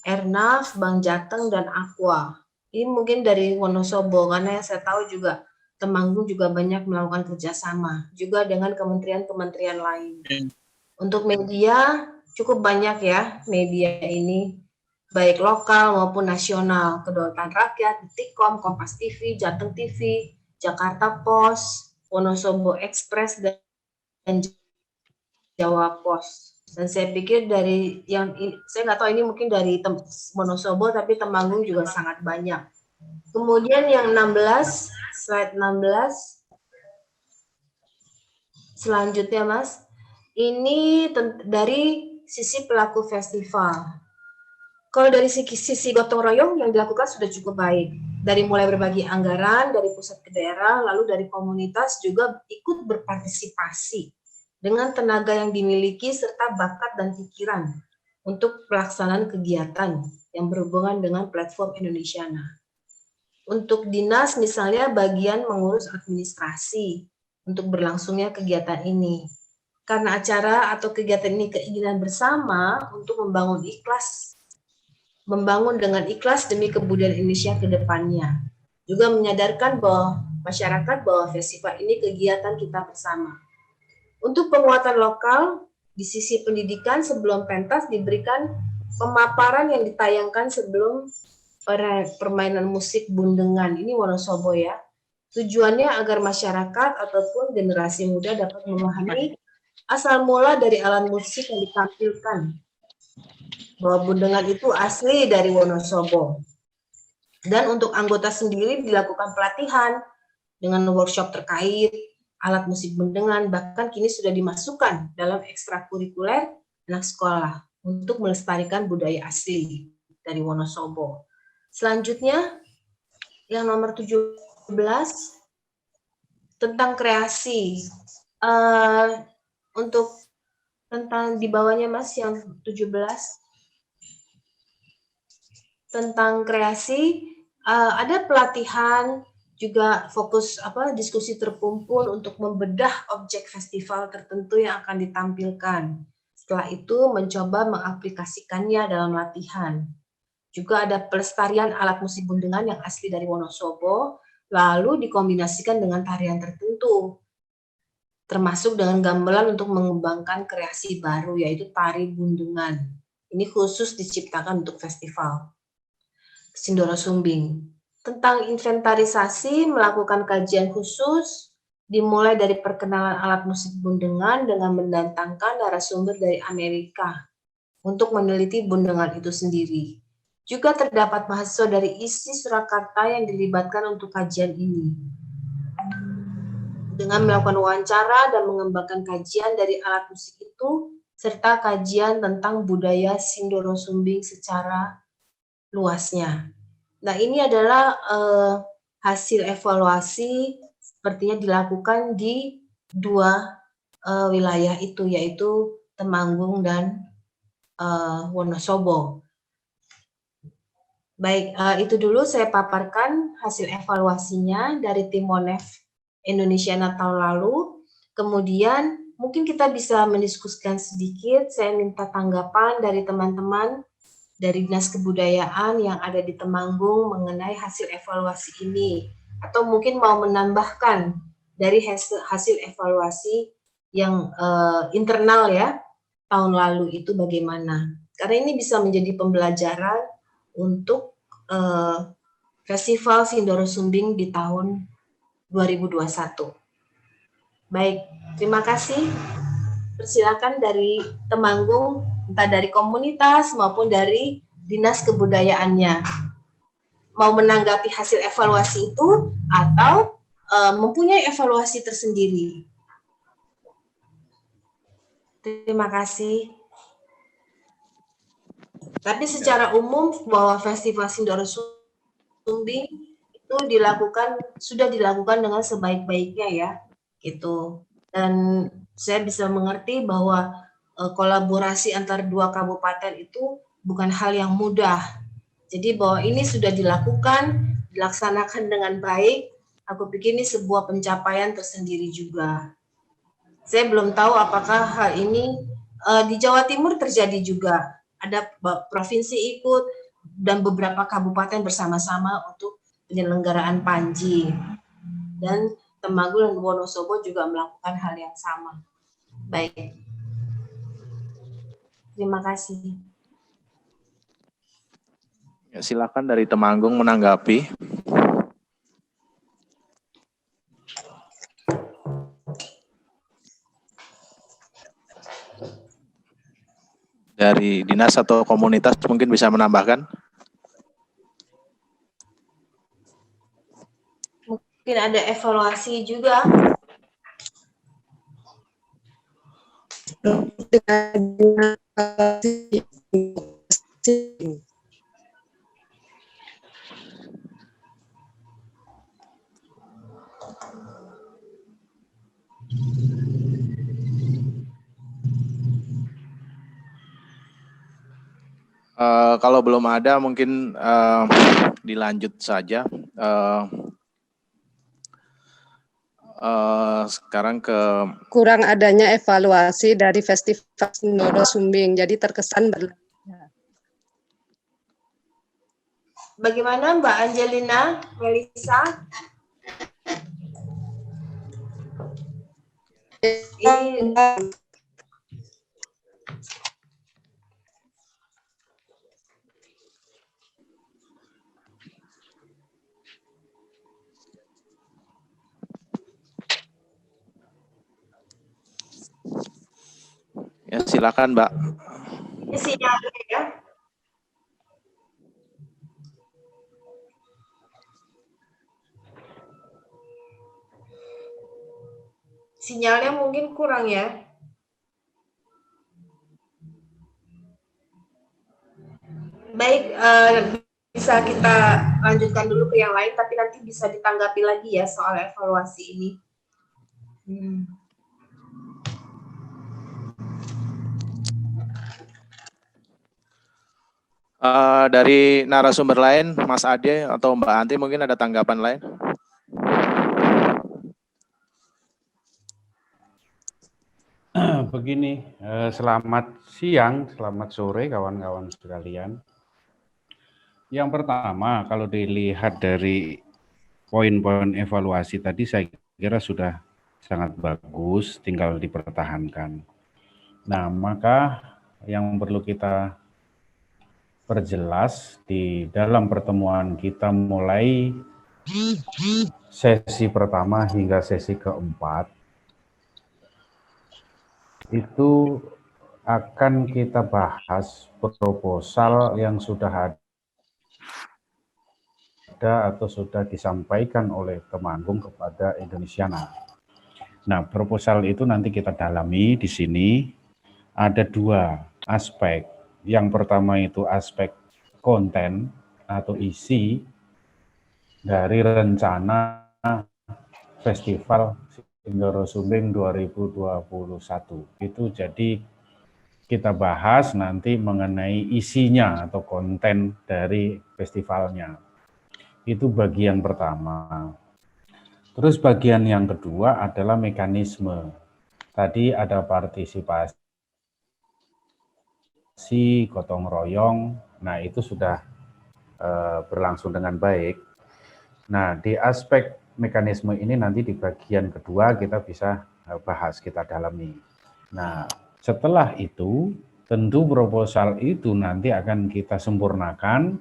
Speaker 8: Ernaf, Bank Jateng, dan Aqua. Ini mungkin dari Wonosobo, karena saya tahu juga Temanggung juga banyak melakukan kerjasama, juga dengan kementerian-kementerian lain. Untuk media, cukup banyak ya media ini, baik lokal maupun nasional, Kedaulatan Rakyat, Detikcom, Kompas TV, Jateng TV, Jakarta Post, Wonosobo Express, dan Jawa Post. Dan saya pikir dari yang saya nggak tahu ini mungkin dari Wonosobo, tapi Temanggung juga sangat banyak. Kemudian yang 16, slide 16. Selanjutnya Mas, ini dari sisi pelaku festival. Kalau dari sisi gotong royong yang dilakukan sudah cukup baik. Dari mulai berbagi anggaran, dari pusat ke daerah, lalu dari komunitas juga ikut berpartisipasi dengan tenaga yang dimiliki serta bakat dan pikiran untuk pelaksanaan kegiatan yang berhubungan dengan platform Indonesiana. Untuk dinas misalnya bagian mengurus administrasi untuk berlangsungnya kegiatan ini. Karena acara atau kegiatan ini keinginan bersama untuk membangun dengan ikhlas demi kebudayaan Indonesia ke depannya. Juga menyadarkan bahwa masyarakat bahwa festival ini kegiatan kita bersama. Untuk penguatan lokal, di sisi pendidikan sebelum pentas diberikan pemaparan yang ditayangkan sebelum permainan musik bundengan. Ini Wonosobo ya. Tujuannya agar masyarakat ataupun generasi muda dapat memahami asal mula dari alat musik yang ditampilkan. Bahwa bundengan itu asli dari Wonosobo. Dan untuk anggota sendiri dilakukan pelatihan dengan workshop terkait alat musik bundengan, bahkan kini sudah dimasukkan dalam ekstrakurikuler anak sekolah untuk melestarikan budaya asli dari Wonosobo. Selanjutnya, yang nomor 17, tentang kreasi. Untuk tentang di bawahnya Mas, yang 17, tentang kreasi, ada pelatihan, juga fokus diskusi terkumpul untuk membedah objek festival tertentu yang akan ditampilkan. Setelah itu mencoba mengaplikasikannya dalam latihan. Juga ada pelestarian alat musik bundengan yang asli dari Wonosobo, lalu dikombinasikan dengan tarian tertentu, termasuk dengan gamelan untuk mengembangkan kreasi baru, yaitu tari bundengan. Ini khusus diciptakan untuk festival Sindoro Sumbing. Tentang inventarisasi, melakukan kajian khusus, dimulai dari perkenalan alat musik bundengan dengan mendatangkan narasumber dari Amerika untuk meneliti bundengan itu sendiri. Juga terdapat mahasiswa dari ISI Surakarta yang dilibatkan untuk kajian ini. dengan melakukan wawancara dan mengembangkan kajian dari alat musik itu, serta kajian tentang budaya Sindoro Sumbing secara luasnya. Nah, ini adalah hasil evaluasi sepertinya dilakukan di dua wilayah itu, yaitu Temanggung dan Wonosobo. Baik, itu dulu saya paparkan hasil evaluasinya dari tim Monef Indonesia tahun lalu. Kemudian mungkin kita bisa mendiskusikan sedikit, saya minta tanggapan dari teman-teman dari Dinas Kebudayaan yang ada di Temanggung mengenai hasil evaluasi ini. Atau mungkin mau menambahkan dari hasil evaluasi yang internal ya, tahun lalu itu bagaimana. Karena ini bisa menjadi pembelajaran untuk Festival Sindoro Sumbing di tahun 2021. Baik, terima kasih. Persilakan dari Temanggung, entah dari komunitas maupun dari Dinas Kebudayaannya. Mau menanggapi hasil evaluasi itu atau mempunyai evaluasi tersendiri. Terima kasih. Tapi secara umum bahwa Festival Sindoro Sumbing itu sudah dilakukan dengan sebaik-baiknya ya, gitu. Dan saya bisa mengerti bahwa kolaborasi antar dua kabupaten itu bukan hal yang mudah. Jadi bahwa ini sudah dilaksanakan dengan baik, aku pikir ini sebuah pencapaian tersendiri juga. Saya belum tahu apakah hal ini di Jawa Timur terjadi juga. Ada provinsi ikut dan beberapa kabupaten bersama-sama untuk penyelenggaraan Panji. Dan Temanggung dan Wonosobo juga melakukan hal yang sama. Baik. Terima kasih.
Speaker 1: Ya, silakan dari Temanggung menanggapi. Dari dinas atau komunitas mungkin bisa menambahkan.
Speaker 8: Mungkin ada evaluasi juga.
Speaker 1: Kalau belum ada mungkin dilanjut saja. Sekarang ke
Speaker 9: kurang adanya evaluasi dari Festival Sindoro Sumbing, jadi terkesan
Speaker 8: Bagaimana Mbak Angelina, Melisa?
Speaker 1: Ya, silakan Mbak.
Speaker 8: Ini sinyalnya ya. Sinyalnya mungkin kurang ya. Baik, bisa kita lanjutkan dulu ke yang lain, tapi nanti bisa ditanggapi lagi ya soal evaluasi ini.
Speaker 1: Dari narasumber lain, Mas Ade atau Mbak Anti mungkin ada tanggapan lain?
Speaker 10: Begini, selamat siang, selamat sore kawan-kawan sekalian. Yang pertama, kalau dilihat dari poin-poin evaluasi tadi saya kira sudah sangat bagus, tinggal dipertahankan. Nah, maka yang perlu kita perjelas di dalam pertemuan kita mulai sesi pertama hingga sesi keempat, itu akan kita bahas proposal yang sudah ada atau sudah disampaikan oleh Temanggung kepada Indonesiana. Nah, proposal itu nanti kita dalami di sini. Ada dua aspek. Yang pertama itu aspek konten atau isi dari rencana Festival Sindoro Sumbing 2021. Itu jadi kita bahas nanti mengenai isinya atau konten dari festivalnya. Itu bagian pertama. Terus bagian yang kedua adalah mekanisme. Tadi ada partisipasi, gotong royong, nah itu sudah berlangsung dengan baik. Nah, di aspek mekanisme ini nanti di bagian kedua kita bisa bahas, kita dalami. Nah, setelah itu tentu proposal itu nanti akan kita sempurnakan.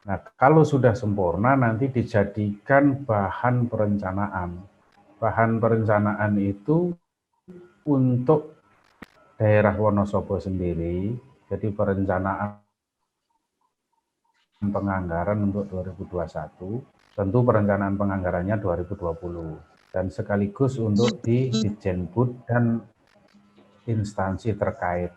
Speaker 10: Nah, kalau sudah sempurna nanti dijadikan bahan perencanaan. Bahan perencanaan itu untuk daerah Wonosobo sendiri, jadi perencanaan penganggaran untuk 2021, tentu perencanaan penganggarannya 2020, dan sekaligus untuk di Ditjenbud dan instansi terkait.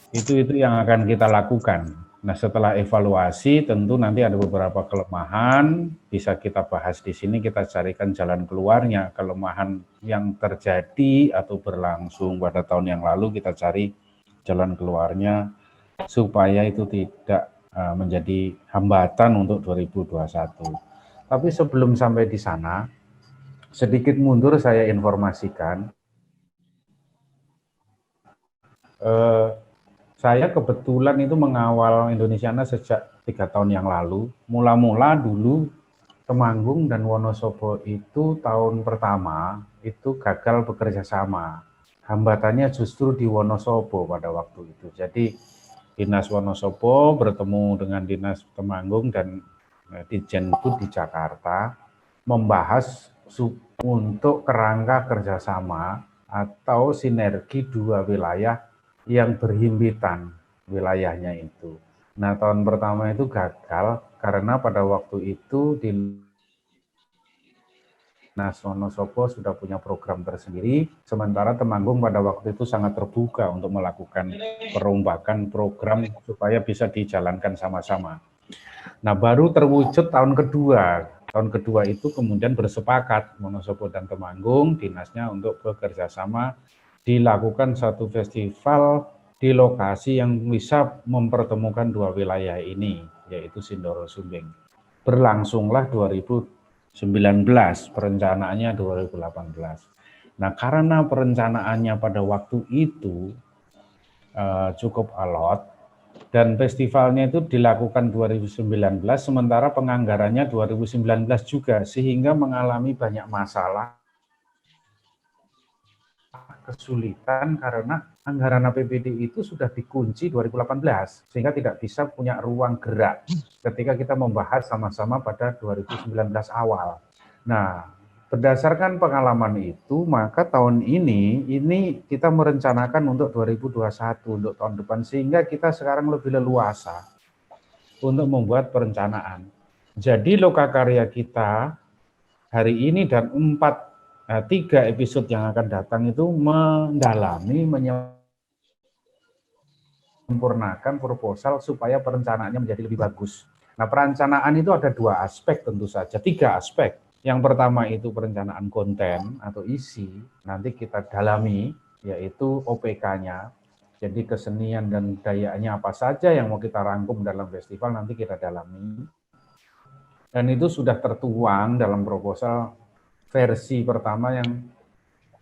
Speaker 10: Itu yang akan kita lakukan. Nah, setelah evaluasi tentu nanti ada beberapa kelemahan, bisa kita bahas di sini, kita carikan jalan keluarnya. Kelemahan yang terjadi atau berlangsung pada tahun yang lalu, kita cari jalan keluarnya supaya itu tidak menjadi hambatan untuk 2021. Tapi sebelum sampai di sana, sedikit mundur saya informasikan, saya kebetulan itu mengawal Indonesiana sejak 3 tahun yang lalu. Mula-mula dulu Temanggung dan Wonosobo itu tahun pertama itu gagal bekerja sama. Hambatannya justru di Wonosobo pada waktu itu. Jadi Dinas Wonosobo bertemu dengan Dinas Temanggung dan Ditjenbud di Jakarta membahas untuk kerangka kerjasama atau sinergi dua wilayah yang berhimpitan wilayahnya itu. Nah, tahun pertama itu gagal karena pada waktu itu Dinas Wonosobo sudah punya program tersendiri, sementara Temanggung pada waktu itu sangat terbuka untuk melakukan perombakan program supaya bisa dijalankan sama-sama. Nah, baru terwujud tahun kedua. Tahun kedua itu kemudian bersepakat Wonosobo dan Temanggung, dinasnya untuk bekerja sama, dilakukan satu festival di lokasi yang bisa mempertemukan dua wilayah ini, yaitu Sindoro Sumbing. Berlangsunglah 2019, perencanaannya 2018. Nah, karena perencanaannya pada waktu itu cukup alot, dan festivalnya itu dilakukan 2019, sementara penganggarannya 2019 juga, sehingga mengalami banyak masalah, kesulitan karena anggaran APBD itu sudah dikunci 2018, sehingga tidak bisa punya ruang gerak ketika kita membahas sama-sama pada 2019 awal. Nah, berdasarkan pengalaman itu, maka tahun ini kita merencanakan untuk 2021, untuk tahun depan, sehingga kita sekarang lebih leluasa untuk membuat perencanaan. Jadi lokakarya kita hari ini dan 3 episode yang akan datang itu mendalami, menyempurnakan proposal supaya perencanaannya menjadi lebih bagus. Nah, perencanaan itu ada 2 aspek tentu saja, 3 aspek. Yang pertama itu perencanaan konten atau isi, nanti kita dalami, yaitu OPK-nya. Jadi kesenian dan budayanya apa saja yang mau kita rangkum dalam festival, nanti kita dalami. Dan itu sudah tertuang dalam proposal versi pertama yang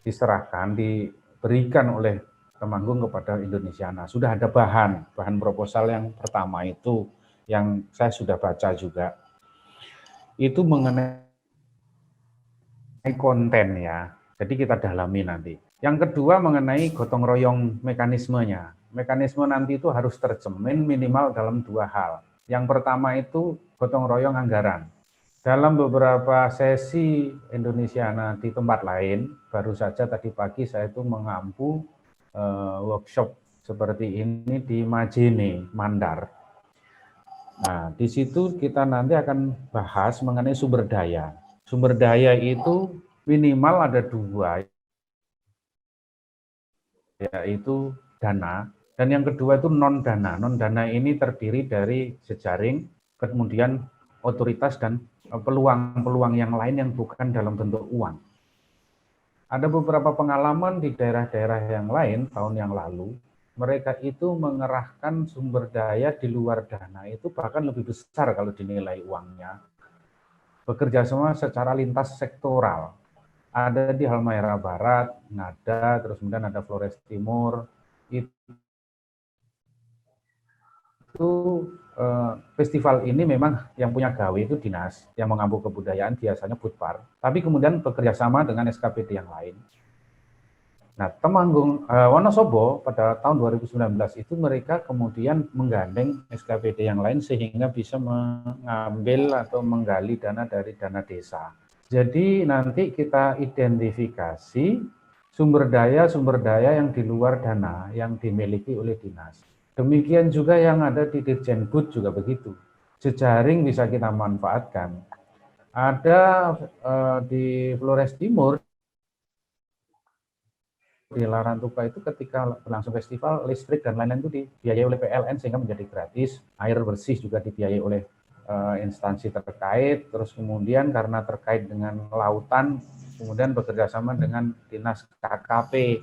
Speaker 10: diserahkan, diberikan oleh Temanggung kepada Indonesiana. Sudah ada bahan proposal yang pertama itu, yang saya sudah baca juga. Itu mengenai konten ya, jadi kita dalami nanti. Yang kedua mengenai gotong royong mekanismenya. Mekanisme nanti itu harus tercermin minimal dalam 2 hal. Yang pertama itu gotong royong anggaran. Dalam beberapa sesi Indonesiana di tempat lain, baru saja tadi pagi saya itu mengampu workshop seperti ini di Majene, Mandar. Nah, di situ kita nanti akan bahas mengenai sumber daya. Sumber daya itu minimal ada dua, yaitu dana, dan yang kedua itu non-dana. Non-dana ini terdiri dari jejaring, kemudian otoritas, dan peluang-peluang yang lain yang bukan dalam bentuk uang. Ada beberapa pengalaman di daerah-daerah yang lain tahun yang lalu, mereka itu mengerahkan sumber daya di luar dana itu bahkan lebih besar kalau dinilai uangnya. Bekerja sama secara lintas sektoral. Ada di Halmahera Barat, Ngada, terus kemudian ada Flores Timur. Itu festival ini memang yang punya gawe itu dinas, yang mengampu kebudayaan biasanya Budpar, tapi kemudian bekerja sama dengan SKPD yang lain. Nah, Temanggung Wonosobo pada tahun 2019 itu mereka kemudian menggandeng SKPD yang lain sehingga bisa mengambil atau menggali dana dari dana desa. Jadi nanti kita identifikasi sumber daya yang di luar dana yang dimiliki oleh dinas. Demikian juga yang ada di Dirjenbud juga begitu. Jejaring bisa kita manfaatkan. Ada di Flores Timur, di Larantuka itu ketika berlangsung festival, listrik dan lain-lain itu dibiayai oleh PLN sehingga menjadi gratis. Air bersih juga dibiayai oleh instansi terkait. Terus kemudian karena terkait dengan lautan, kemudian bekerjasama dengan dinas KKP.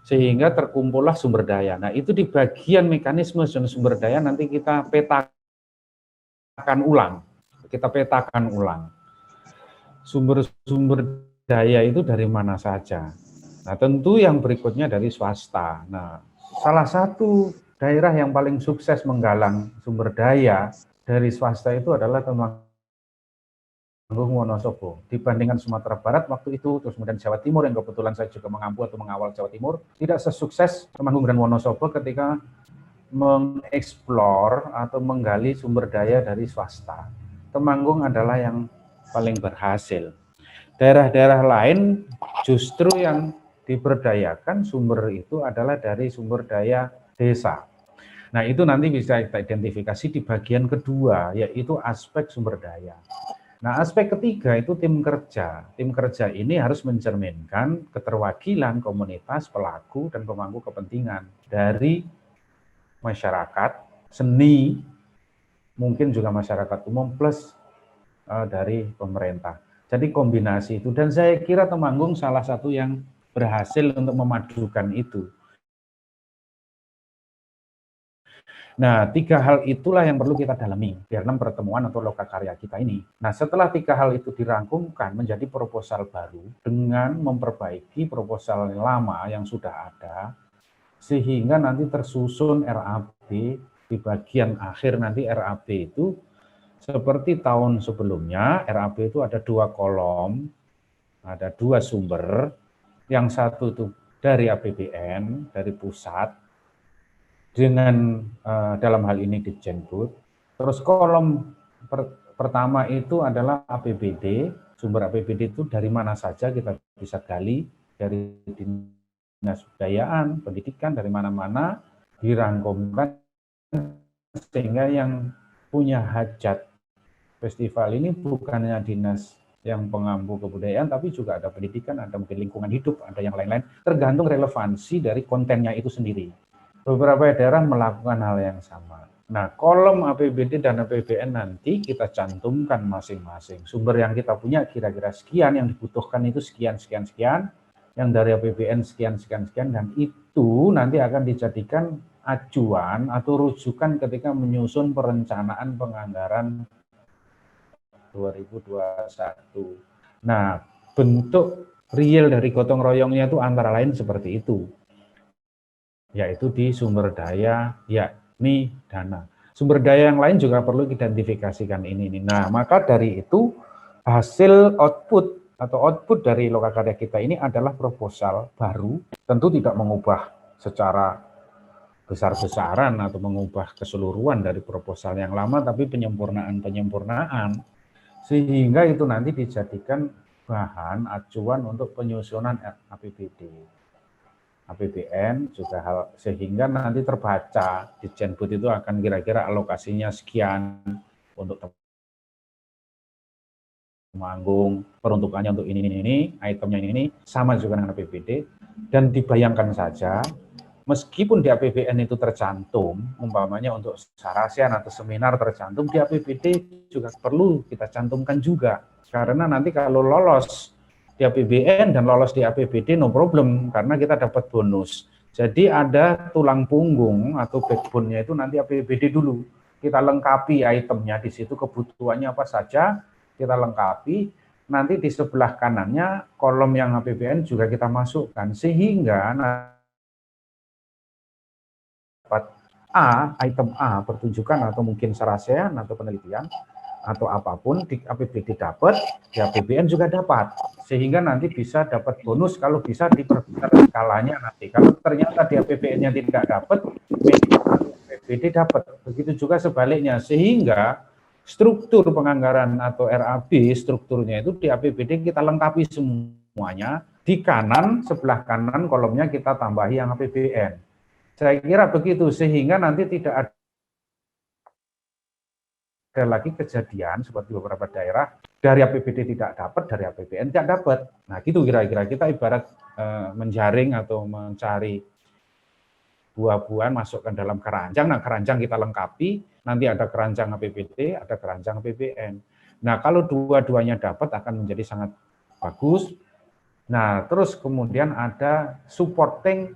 Speaker 10: Sehingga terkumpullah sumber daya. Nah, itu di bagian mekanisme sumber daya nanti kita petakan ulang. Sumber-sumber daya itu dari mana saja. Nah, tentu yang berikutnya dari swasta. Nah, salah satu daerah yang paling sukses menggalang sumber daya dari swasta itu adalah Temanggung Wonosobo. Dibandingkan Sumatera Barat waktu itu, terus kemudian Jawa Timur yang kebetulan saya juga mengampu atau mengawal Jawa Timur, tidak sesukses Temanggung dan Wonosobo ketika mengeksplor atau menggali sumber daya dari swasta. Temanggung adalah yang paling berhasil. Daerah-daerah lain justru yang diberdayakan sumber itu adalah dari sumber daya desa. Nah, itu nanti bisa kita identifikasi di bagian kedua, yaitu aspek sumber daya. Nah, aspek ketiga itu tim kerja. Tim kerja ini harus mencerminkan keterwakilan komunitas, pelaku, dan pemangku kepentingan dari masyarakat, seni, mungkin juga masyarakat umum, plus dari pemerintah. Jadi kombinasi itu, dan saya kira Temanggung salah satu yang berhasil untuk memadukan itu. Nah, 3 hal itulah yang perlu kita dalami dalam pertemuan atau lokakarya kita ini. Nah, setelah 3 hal itu dirangkumkan menjadi proposal baru dengan memperbaiki proposal lama yang sudah ada, sehingga nanti tersusun RAB di bagian akhir. Nanti RAB itu seperti tahun sebelumnya, RAB itu ada 2 kolom, ada 2 sumber. Yang satu itu dari APBN, dari pusat, dengan dalam hal ini Dirjenbud. Terus kolom pertama itu adalah APBD, sumber APBD itu dari mana saja kita bisa gali, dari dinas kebudayaan, pendidikan, dari mana-mana, dirangkumkan sehingga yang punya hajat festival ini bukannya dinas yang pengampu kebudayaan, tapi juga ada pendidikan, ada mungkin lingkungan hidup, ada yang lain-lain, tergantung relevansi dari kontennya itu sendiri. Beberapa daerah melakukan hal yang sama. Nah, kolom APBD dan APBN nanti kita cantumkan masing-masing. Sumber yang kita punya kira-kira sekian, yang dibutuhkan itu sekian, yang dari APBN sekian, dan itu nanti akan dijadikan acuan atau rujukan ketika menyusun perencanaan penganggaran 2021. Nah, bentuk real dari gotong royongnya itu antara lain seperti itu, yaitu di sumber daya, yakni dana. Sumber daya yang lain juga perlu identifikasikan ini. Nah, maka dari itu hasil output dari lokakarya kita ini adalah proposal baru, tentu tidak mengubah secara besar-besaran atau mengubah keseluruhan dari proposal yang lama, tapi penyempurnaan, sehingga itu nanti dijadikan bahan acuan untuk penyusunan APBD, APBN juga hal, sehingga nanti terbaca di Dirjenbud itu akan kira-kira alokasinya sekian untuk Temanggung, peruntukannya untuk ini, itemnya ini, sama juga dengan APBD, dan dibayangkan saja, meskipun di APBN itu tercantum, umpamanya untuk sarasian atau seminar tercantum, di APBD juga perlu kita cantumkan juga, karena nanti kalau lolos di APBN dan lolos di APBD, no problem, karena kita dapat bonus. Jadi ada tulang punggung atau backbone-nya itu nanti APBD dulu, kita lengkapi itemnya, di situ kebutuhannya apa saja, kita lengkapi, nanti di sebelah kanannya kolom yang APBN juga kita masukkan, sehingga dapat item A, pertunjukan atau mungkin sarasean atau penelitian, atau apapun, di APBD dapat, di APBN juga dapat, sehingga nanti bisa dapat bonus kalau bisa diperbesar skalanya nanti. Kalau ternyata di APBN-nya tidak dapat, APBD dapat, begitu juga sebaliknya, sehingga struktur penganggaran atau RAB strukturnya itu di APBD kita lengkapi semuanya, di kanan, sebelah kanan kolomnya kita tambahi yang APBN. Saya kira begitu, sehingga nanti tidak ada lagi kejadian seperti beberapa daerah dari APBD tidak dapat, dari APBN tidak dapat. Nah gitu kira-kira, kita ibarat menjaring atau mencari buah-buahan masukkan dalam keranjang, nah keranjang kita lengkapi, nanti ada keranjang APBD, ada keranjang APBN. Nah kalau dua-duanya dapat akan menjadi sangat bagus. Nah terus kemudian ada supporting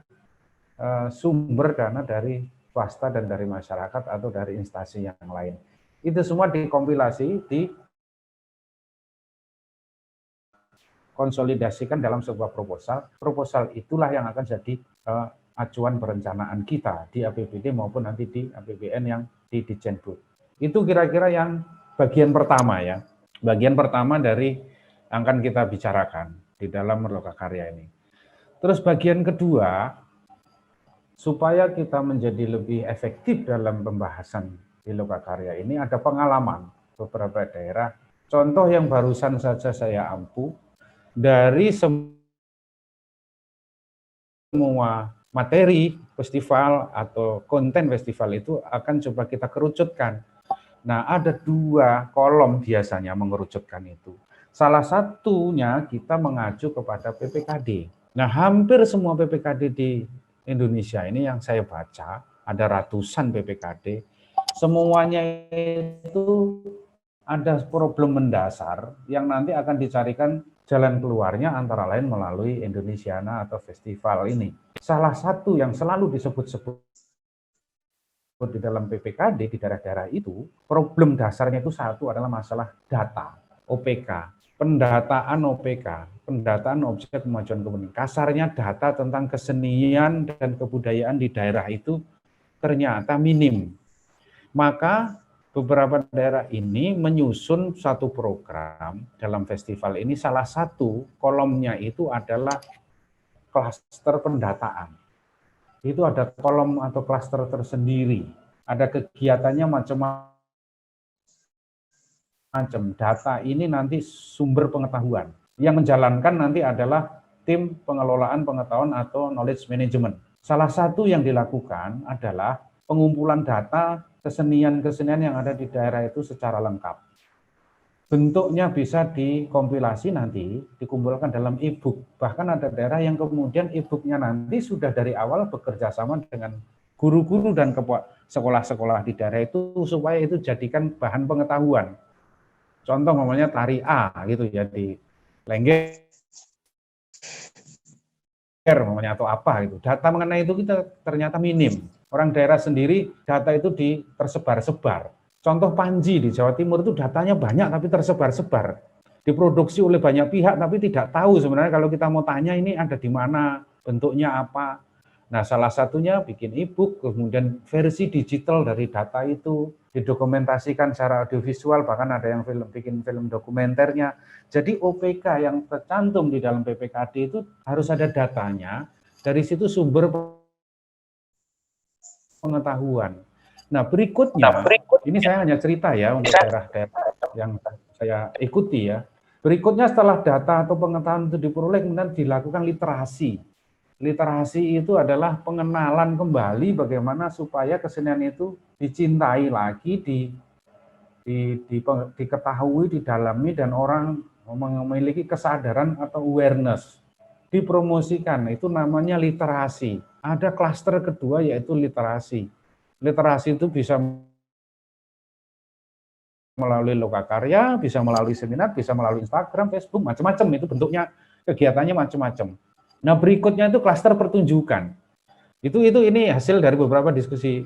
Speaker 10: sumber dana dari swasta dan dari masyarakat atau dari instansi yang lain. Itu semua dikompilasi, dikonsolidasikan dalam sebuah proposal. Proposal itulah yang akan jadi acuan perencanaan kita di APBD maupun nanti di APBN yang di Ditjenbud. Itu kira-kira yang bagian pertama ya. Bagian pertama dari yang akan kita bicarakan di dalam Lokakarya ini. Terus bagian kedua, supaya kita menjadi lebih efektif dalam pembahasan di Lokakarya ini, ada pengalaman beberapa daerah. Contoh yang barusan saja saya ampu, dari semua materi festival atau konten festival itu akan coba kita kerucutkan. Nah, ada 2 kolom biasanya mengerucutkan itu. Salah satunya kita mengacu kepada PPKD. Nah, hampir semua PPKD di Indonesia ini yang saya baca, ada ratusan PPKD, semuanya itu ada problem mendasar yang nanti akan dicarikan jalan keluarnya antara lain melalui Indonesiana atau festival ini. Salah satu yang selalu disebut-sebut di dalam PPKD di daerah-daerah itu, problem dasarnya itu satu adalah masalah data, OPK, pendataan OPK, pendataan objek pemajuan komunikasi. Kasarnya data tentang kesenian dan kebudayaan di daerah itu ternyata minim. Maka beberapa daerah ini menyusun satu program dalam festival ini, salah satu kolomnya itu adalah klaster pendataan. Itu ada kolom atau klaster tersendiri. Ada kegiatannya macam-macam. Data ini nanti sumber pengetahuan. Yang menjalankan nanti adalah tim pengelolaan pengetahuan atau knowledge management. Salah satu yang dilakukan adalah pengumpulan data kesenian-kesenian yang ada di daerah itu secara lengkap. Bentuknya bisa dikompilasi nanti, dikumpulkan dalam e-book. Bahkan ada daerah yang kemudian e-booknya nanti sudah dari awal bekerja sama dengan guru-guru dan sekolah-sekolah di daerah itu supaya itu jadikan bahan pengetahuan. Contoh namanya tari A gitu ya, di Lengger namanya atau apa gitu. Data mengenai itu kita ternyata minim. Orang daerah sendiri data itu tersebar-sebar. Contoh Panji di Jawa Timur itu datanya banyak tapi tersebar-sebar. Diproduksi oleh banyak pihak tapi tidak tahu sebenarnya kalau kita mau tanya ini ada di mana, bentuknya apa. Nah, salah satunya bikin e-book, kemudian versi digital dari data itu didokumentasikan secara audiovisual, bahkan ada yang bikin film dokumenternya. Jadi OPK yang tercantum di dalam PPKD itu harus ada datanya, dari situ sumber pengetahuan. Nah, berikutnya, ini saya hanya cerita ya untuk daerah-daerah yang saya ikuti ya. Berikutnya setelah data atau pengetahuan itu diperoleh, kemudian dilakukan literasi. Literasi itu adalah pengenalan kembali bagaimana supaya kesenian itu dicintai lagi, diketahui, didalami, dan orang memiliki kesadaran atau awareness. Dipromosikan, itu namanya literasi. Ada klaster kedua yaitu literasi. Literasi itu bisa melalui lokakarya, bisa melalui seminar, bisa melalui Instagram, Facebook, macam-macam, itu bentuknya, kegiatannya macam-macam. Nah, berikutnya itu klaster pertunjukan. Ini hasil dari beberapa diskusi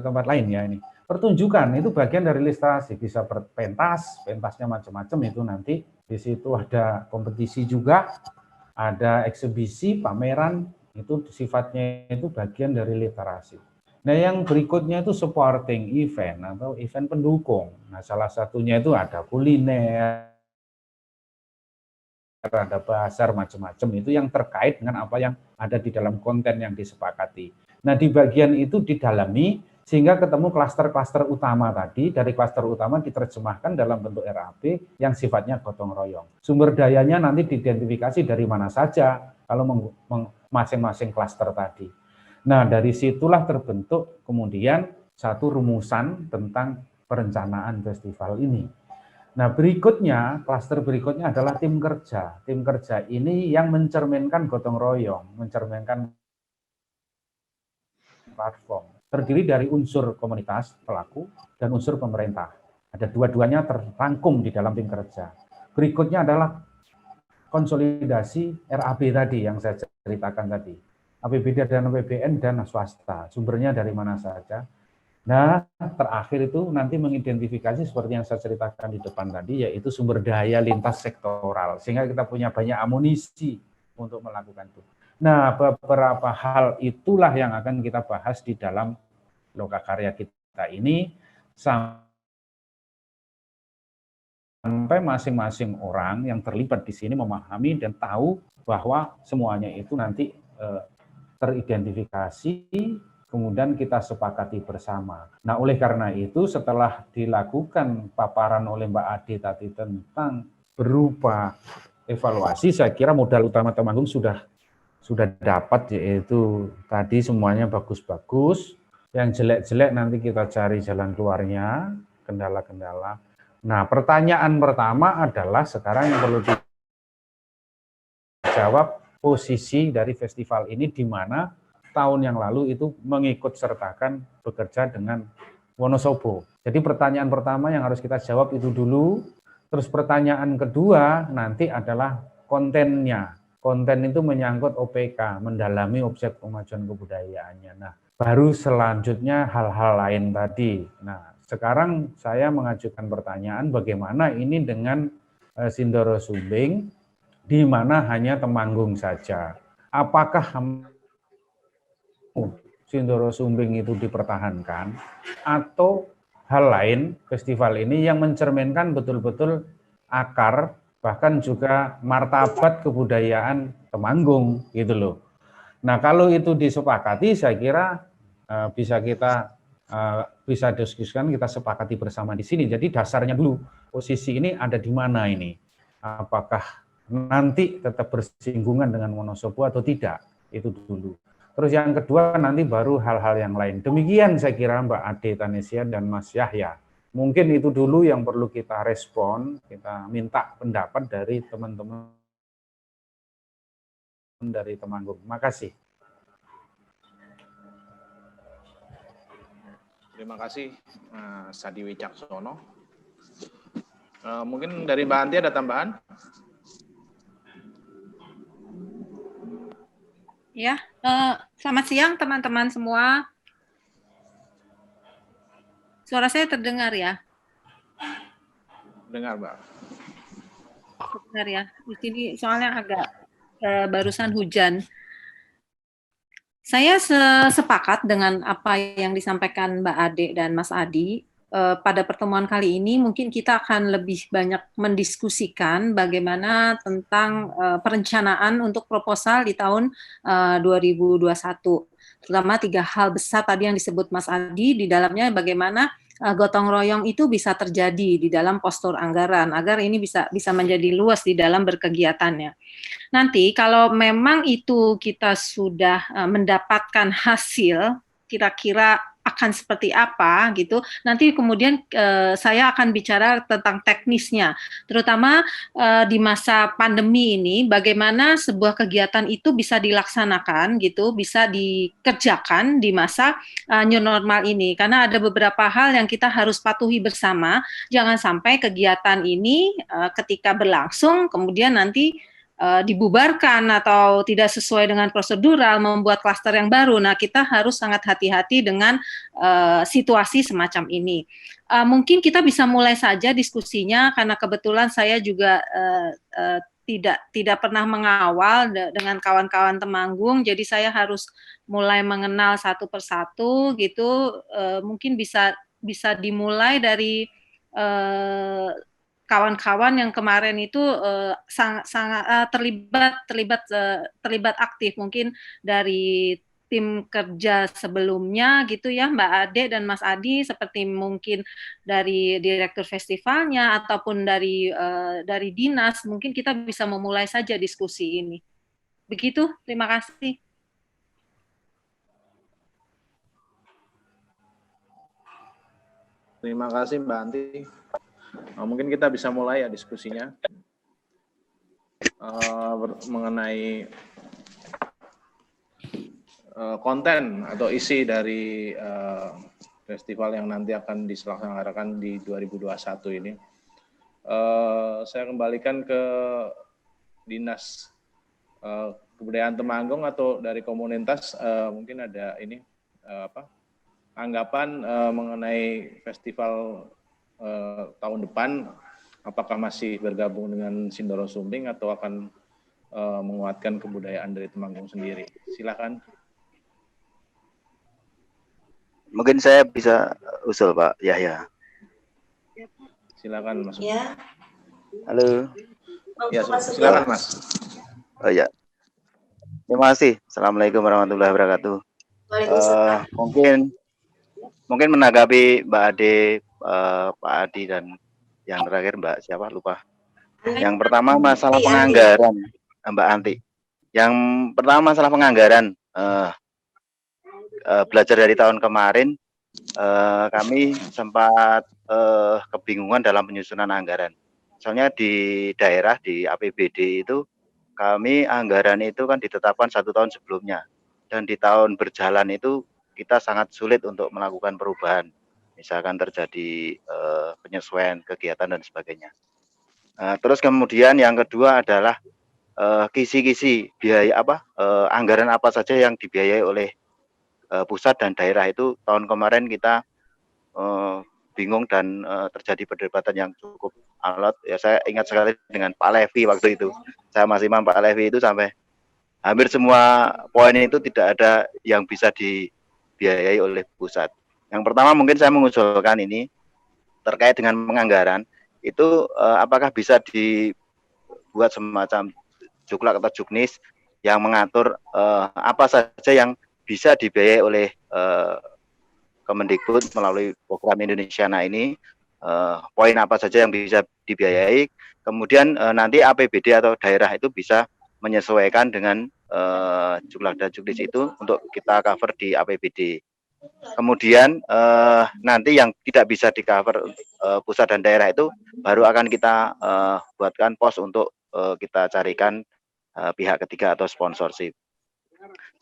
Speaker 10: tempat lain ya ini. Pertunjukan itu bagian dari literasi, bisa pentasnya macam-macam, itu nanti di situ ada kompetisi juga, ada eksibisi, pameran, itu sifatnya itu bagian dari literasi. Nah, yang berikutnya itu supporting event atau event pendukung. Nah, salah satunya itu ada kuliner, ada bazar, macam-macam, itu yang terkait dengan apa yang ada di dalam konten yang disepakati. Nah, di bagian itu didalami sehingga ketemu klaster-klaster utama tadi. Dari klaster utama diterjemahkan dalam bentuk RAP yang sifatnya gotong royong. Sumber dayanya nanti diidentifikasi dari mana saja kalau masing-masing klaster tadi. Nah, dari situlah terbentuk kemudian satu rumusan tentang perencanaan festival ini. Nah, berikutnya, klaster berikutnya adalah tim kerja. Tim kerja ini yang mencerminkan gotong royong, mencerminkan platform. Terdiri dari unsur komunitas pelaku dan unsur pemerintah. Ada dua-duanya terrangkum di dalam tim kerja. Berikutnya adalah konsolidasi RAB tadi yang saya ceritakan tadi. APBD dan APBN dan swasta, sumbernya dari mana saja. Nah, terakhir itu nanti mengidentifikasi seperti yang saya ceritakan di depan tadi, yaitu sumber daya lintas sektoral, sehingga kita punya banyak amunisi untuk melakukan itu. Nah, beberapa hal itulah yang akan kita bahas di dalam lokakarya kita ini, sampai masing-masing orang yang terlibat di sini memahami dan tahu bahwa semuanya itu nanti teridentifikasi, kemudian kita sepakati bersama. Nah, oleh karena itu, setelah dilakukan paparan oleh Mbak Ade tadi tentang berupa evaluasi, saya kira modal utama Temanggung sudah dapat, yaitu tadi semuanya bagus-bagus. Yang jelek-jelek nanti kita cari jalan keluarnya, kendala-kendala. Nah, pertanyaan pertama adalah sekarang yang perlu dijawab, posisi dari festival ini di mana tahun yang lalu itu mengikut sertakan bekerja dengan Wonosobo. Jadi pertanyaan pertama yang harus kita jawab itu dulu. Terus pertanyaan kedua nanti adalah kontennya. Konten itu menyangkut OPK, mendalami objek pemajuan kebudayaannya. Nah, baru selanjutnya hal-hal lain tadi. Nah, sekarang saya mengajukan pertanyaan bagaimana ini dengan Sindoro Sumbing, di mana hanya Temanggung saja. Apakah Sindoro Sumbing itu dipertahankan atau hal lain festival ini yang mencerminkan betul-betul akar bahkan juga martabat kebudayaan Temanggung gitu loh. Nah, kalau itu disepakati saya kira bisa diskusikan, kita sepakati bersama di sini. Jadi dasarnya dulu posisi ini ada di mana ini? Apakah nanti tetap bersinggungan dengan Wonosobo atau tidak, itu dulu. Terus yang kedua nanti baru hal-hal yang lain. Demikian saya kira Mbak Ade Tanesia dan Mas Yahya. Mungkin itu dulu yang perlu kita respon, kita minta pendapat dari teman-teman dari Temanggung. Terima kasih.
Speaker 1: Terima kasih Mas Sadi Wicaksono. Mungkin dari Mbak Anti ada tambahan?
Speaker 11: Ya, selamat siang teman-teman semua. Suara saya terdengar ya?
Speaker 1: Dengar, Mbak.
Speaker 11: Terdengar ya. Di sini soalnya agak barusan hujan. Saya sepakat dengan apa yang disampaikan Mbak Ade dan Mas Adi. Pada pertemuan kali ini mungkin kita akan lebih banyak mendiskusikan bagaimana tentang perencanaan untuk proposal di tahun 2021. Terutama 3 hal besar tadi yang disebut Mas Adi, di dalamnya bagaimana gotong royong itu bisa terjadi di dalam postur anggaran agar ini bisa menjadi luas di dalam berkegiatannya. Nanti kalau memang itu kita sudah mendapatkan hasil, kira-kira akan seperti apa gitu. Nanti kemudian saya akan bicara tentang teknisnya, terutama di masa pandemi ini bagaimana sebuah kegiatan itu bisa dilaksanakan gitu, bisa dikerjakan di masa new normal ini. Karena ada beberapa hal yang kita harus patuhi bersama. Jangan sampai kegiatan ini ketika berlangsung kemudian nanti dibubarkan atau tidak sesuai dengan prosedural, membuat klaster yang baru. Nah, kita harus sangat hati-hati dengan situasi semacam ini. Mungkin kita bisa mulai saja diskusinya, karena kebetulan saya juga tidak pernah mengawal dengan kawan-kawan Temanggung, jadi saya harus mulai mengenal satu persatu gitu. Mungkin bisa dimulai dari kawan-kawan yang kemarin itu sangat terlibat aktif, mungkin dari tim kerja sebelumnya gitu ya, Mbak Ade dan Mas Adi, seperti mungkin dari direktur festivalnya ataupun dari dinas. Mungkin kita bisa memulai saja diskusi ini. Begitu, terima kasih.
Speaker 1: Terima kasih Mbak Anti. Mungkin kita bisa mulai ya diskusinya mengenai konten atau isi dari festival yang nanti akan diselenggarakan di 2021 ini. Saya kembalikan ke Dinas Kebudayaan Temanggung atau dari komunitas, mungkin ada ini anggapan mengenai festival tahun depan, apakah masih bergabung dengan Sindoro Sumbing atau akan menguatkan kebudayaan dari Temanggung sendiri? Silakan.
Speaker 12: Mungkin saya bisa usul Pak Yahya.
Speaker 1: Silakan Mas.
Speaker 8: Ya.
Speaker 12: Halo.
Speaker 1: Ya, silakan Mas.
Speaker 12: Oh ya. Terima kasih. Assalamualaikum warahmatullahi wabarakatuh. Mungkin menanggapi Mbak Ade, Pak Adi, dan yang terakhir Mbak siapa lupa. Yang pertama masalah penganggaran, Mbak Anti. Yang pertama masalah penganggaran. Belajar dari tahun kemarin, kami sempat kebingungan dalam penyusunan anggaran. Soalnya di daerah, di APBD itu, kami anggaran itu kan ditetapkan 1 tahun sebelumnya. Dan di tahun berjalan itu, kita sangat sulit untuk melakukan perubahan. Misalkan terjadi penyesuaian kegiatan dan sebagainya. Terus kemudian yang kedua adalah kisi-kisi biaya anggaran apa saja yang dibiayai oleh pusat dan daerah. Itu tahun kemarin kita bingung dan terjadi perdebatan yang cukup alot. Ya, saya ingat sekali dengan Pak Levi waktu itu. Saya masih imam Pak Levi itu sampai hampir semua poin itu tidak ada yang bisa dibiayai oleh pusat. Yang pertama mungkin saya mengusulkan ini terkait dengan penganggaran itu apakah bisa dibuat semacam juklak atau juknis yang mengatur apa saja yang bisa dibiayai oleh Kemendikbud melalui program Indonesiana ini, poin apa saja yang bisa dibiayai, kemudian nanti APBD atau daerah itu bisa menyesuaikan dengan juklak dan juknis itu untuk kita cover di APBD. Kemudian nanti yang tidak bisa di cover pusat dan daerah itu baru akan kita buatkan pos untuk kita carikan pihak ketiga atau sponsorship.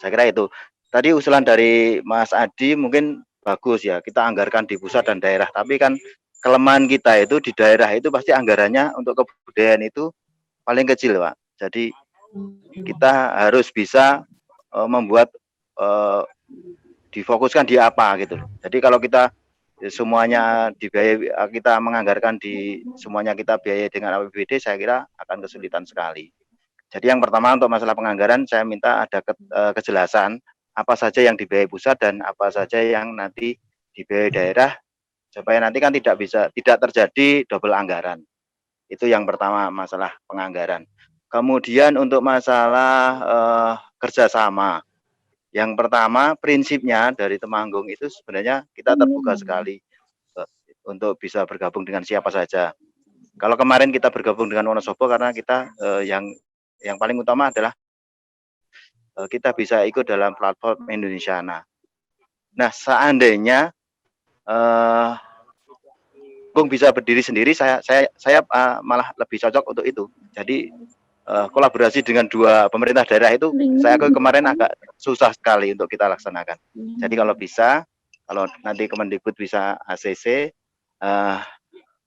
Speaker 12: Saya kira itu. Tadi usulan dari Mas Adi mungkin bagus ya, kita anggarkan di pusat dan daerah. Tapi kan kelemahan kita itu di daerah itu pasti anggarannya untuk kebudayaan itu paling kecil, Pak. Jadi kita harus bisa membuat difokuskan di apa gitu. Jadi kalau kita semuanya dibiayai, kita menganggarkan di semuanya kita biayai dengan APBD, saya kira akan kesulitan sekali. Jadi yang pertama untuk masalah penganggaran saya minta ada kejelasan apa saja yang dibiayai pusat dan apa saja yang nanti dibiayai daerah supaya nanti kan tidak terjadi double anggaran. Itu yang pertama masalah penganggaran. Kemudian untuk masalah kerjasama. Yang pertama prinsipnya dari Temanggung itu sebenarnya kita terbuka sekali untuk bisa bergabung dengan siapa saja. Kalau kemarin kita bergabung dengan Wonosobo karena kita yang paling utama adalah kita bisa ikut dalam platform Indonesiana. Nah, seandainya Bung bisa berdiri sendiri, saya malah lebih cocok untuk itu. Jadi kolaborasi dengan dua pemerintah daerah itu saya kemarin agak susah sekali untuk kita laksanakan. Jadi kalau bisa, kalau nanti Kemendikbud bisa ACC,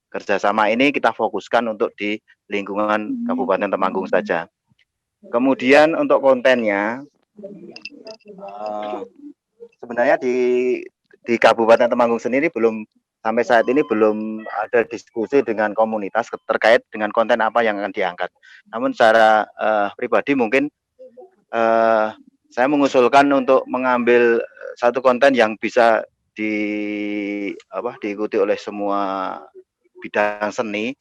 Speaker 12: kerjasama ini kita fokuskan untuk di lingkungan Kabupaten Temanggung saja. Kemudian untuk kontennya, sebenarnya di Kabupaten Temanggung sendiri sampai saat ini belum ada diskusi dengan komunitas terkait dengan konten apa yang akan diangkat. Namun secara pribadi mungkin saya mengusulkan untuk mengambil satu konten yang bisa diikuti oleh semua bidang seni,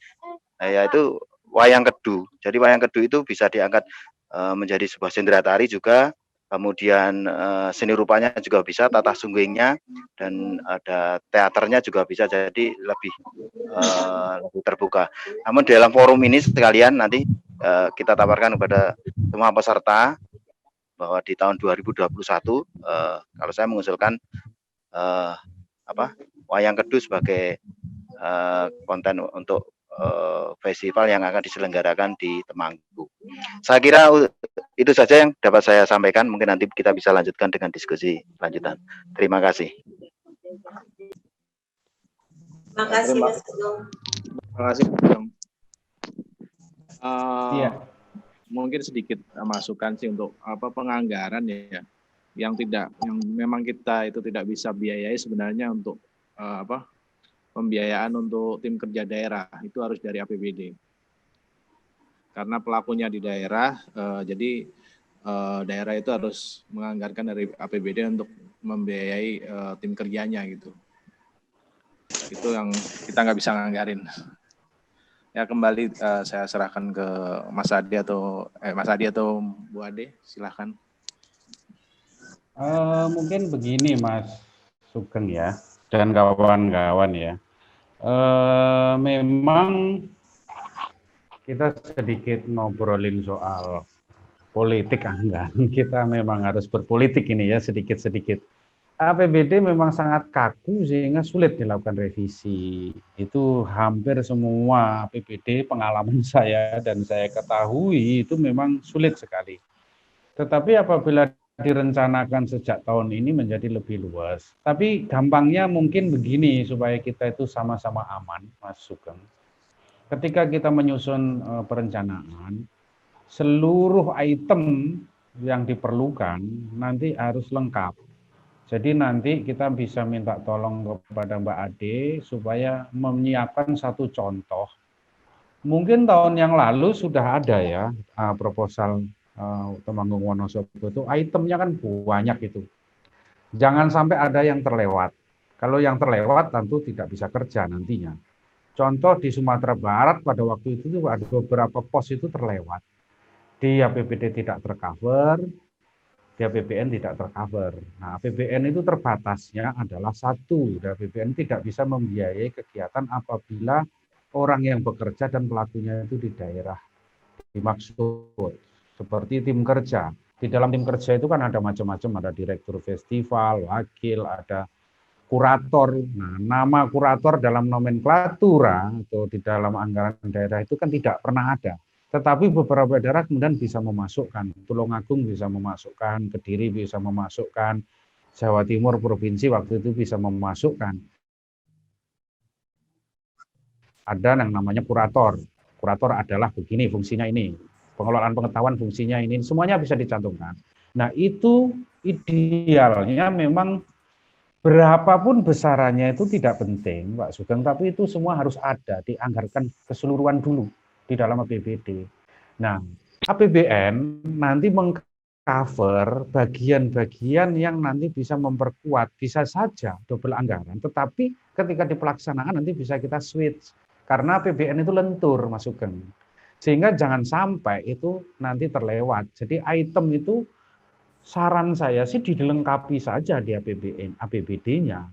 Speaker 12: yaitu wayang kedu. Jadi wayang kedu itu bisa diangkat menjadi sebuah sendera tari juga. Kemudian seni rupanya juga bisa, tata sunggingnya, dan ada teaternya juga bisa, jadi lebih terbuka. Namun dalam forum ini sekalian nanti kita tawarkan kepada semua peserta bahwa di tahun 2021 kalau saya mengusulkan wayang kedu sebagai konten untuk festival yang akan diselenggarakan di Temanggung. Saya kira itu saja yang dapat saya sampaikan. Mungkin nanti kita bisa lanjutkan dengan diskusi lanjutan. Terima kasih.
Speaker 8: Terima kasih, Mas Agung.
Speaker 1: Terima kasih, Bung. Mungkin sedikit masukan sih untuk penganggaran ya, yang memang kita itu tidak bisa biayai sebenarnya untuk pembiayaan untuk tim kerja daerah itu harus dari APBD. Karena pelakunya di daerah, jadi daerah itu harus menganggarkan dari APBD untuk membiayai tim kerjanya gitu. Itu yang kita nggak bisa nganggarin. Ya kembali saya serahkan ke Mas Adi atau Bu Ade, silahkan.
Speaker 10: Mungkin begini Mas Sugeng ya, dan kawan-kawan ya. Memang kita sedikit ngobrolin soal politik anggaran. Kita memang harus berpolitik ini ya, sedikit-sedikit. APBD memang sangat kaku sehingga sulit dilakukan revisi. Itu hampir semua APBD pengalaman saya dan saya ketahui itu memang sulit sekali. Tetapi apabila direncanakan sejak tahun ini menjadi lebih luas. Tapi gampangnya mungkin begini supaya kita itu sama-sama aman, Mas Sugeng. Ketika kita menyusun perencanaan, seluruh item yang diperlukan nanti harus lengkap. Jadi nanti kita bisa minta tolong kepada Mbak Ade supaya menyiapkan satu contoh. Mungkin tahun yang lalu sudah ada ya proposal Temanggung Wonosobo itu itemnya kan banyak itu. Jangan sampai ada yang terlewat. Kalau yang terlewat tentu tidak bisa kerja nantinya. Contoh di Sumatera Barat pada waktu itu ada beberapa pos itu terlewat. Di APBD tidak tercover, di APBN tidak tercover. Nah, APBN itu terbatasnya adalah satu. Di APBN tidak bisa membiayai kegiatan apabila orang yang bekerja dan pelakunya itu di daerah dimaksud. Seperti tim kerja. Di dalam tim kerja itu kan ada macam-macam, ada direktur festival, wakil, ada kurator. Nah, nama kurator dalam nomenklatura atau di dalam anggaran daerah itu kan tidak pernah ada. Tetapi beberapa daerah kemudian bisa memasukkan. Tulungagung bisa memasukkan, Kediri bisa memasukkan, Jawa Timur provinsi waktu itu bisa memasukkan. Ada yang namanya kurator. Kurator adalah begini, fungsinya ini. Pengelolaan pengetahuan fungsinya ini, semuanya bisa dicantumkan. Nah itu idealnya memang berapapun besarannya itu tidak penting Pak Sugeng, tapi itu semua harus ada, dianggarkan keseluruhan dulu di dalam APBD. Nah APBN nanti mengcover bagian-bagian yang nanti bisa memperkuat, bisa saja double anggaran, tetapi ketika di pelaksanaan nanti bisa kita switch, karena APBN itu lentur Mas Sugeng. Sehingga jangan sampai itu nanti terlewat. Jadi item itu saran saya sih dilengkapi saja di APBD-nya.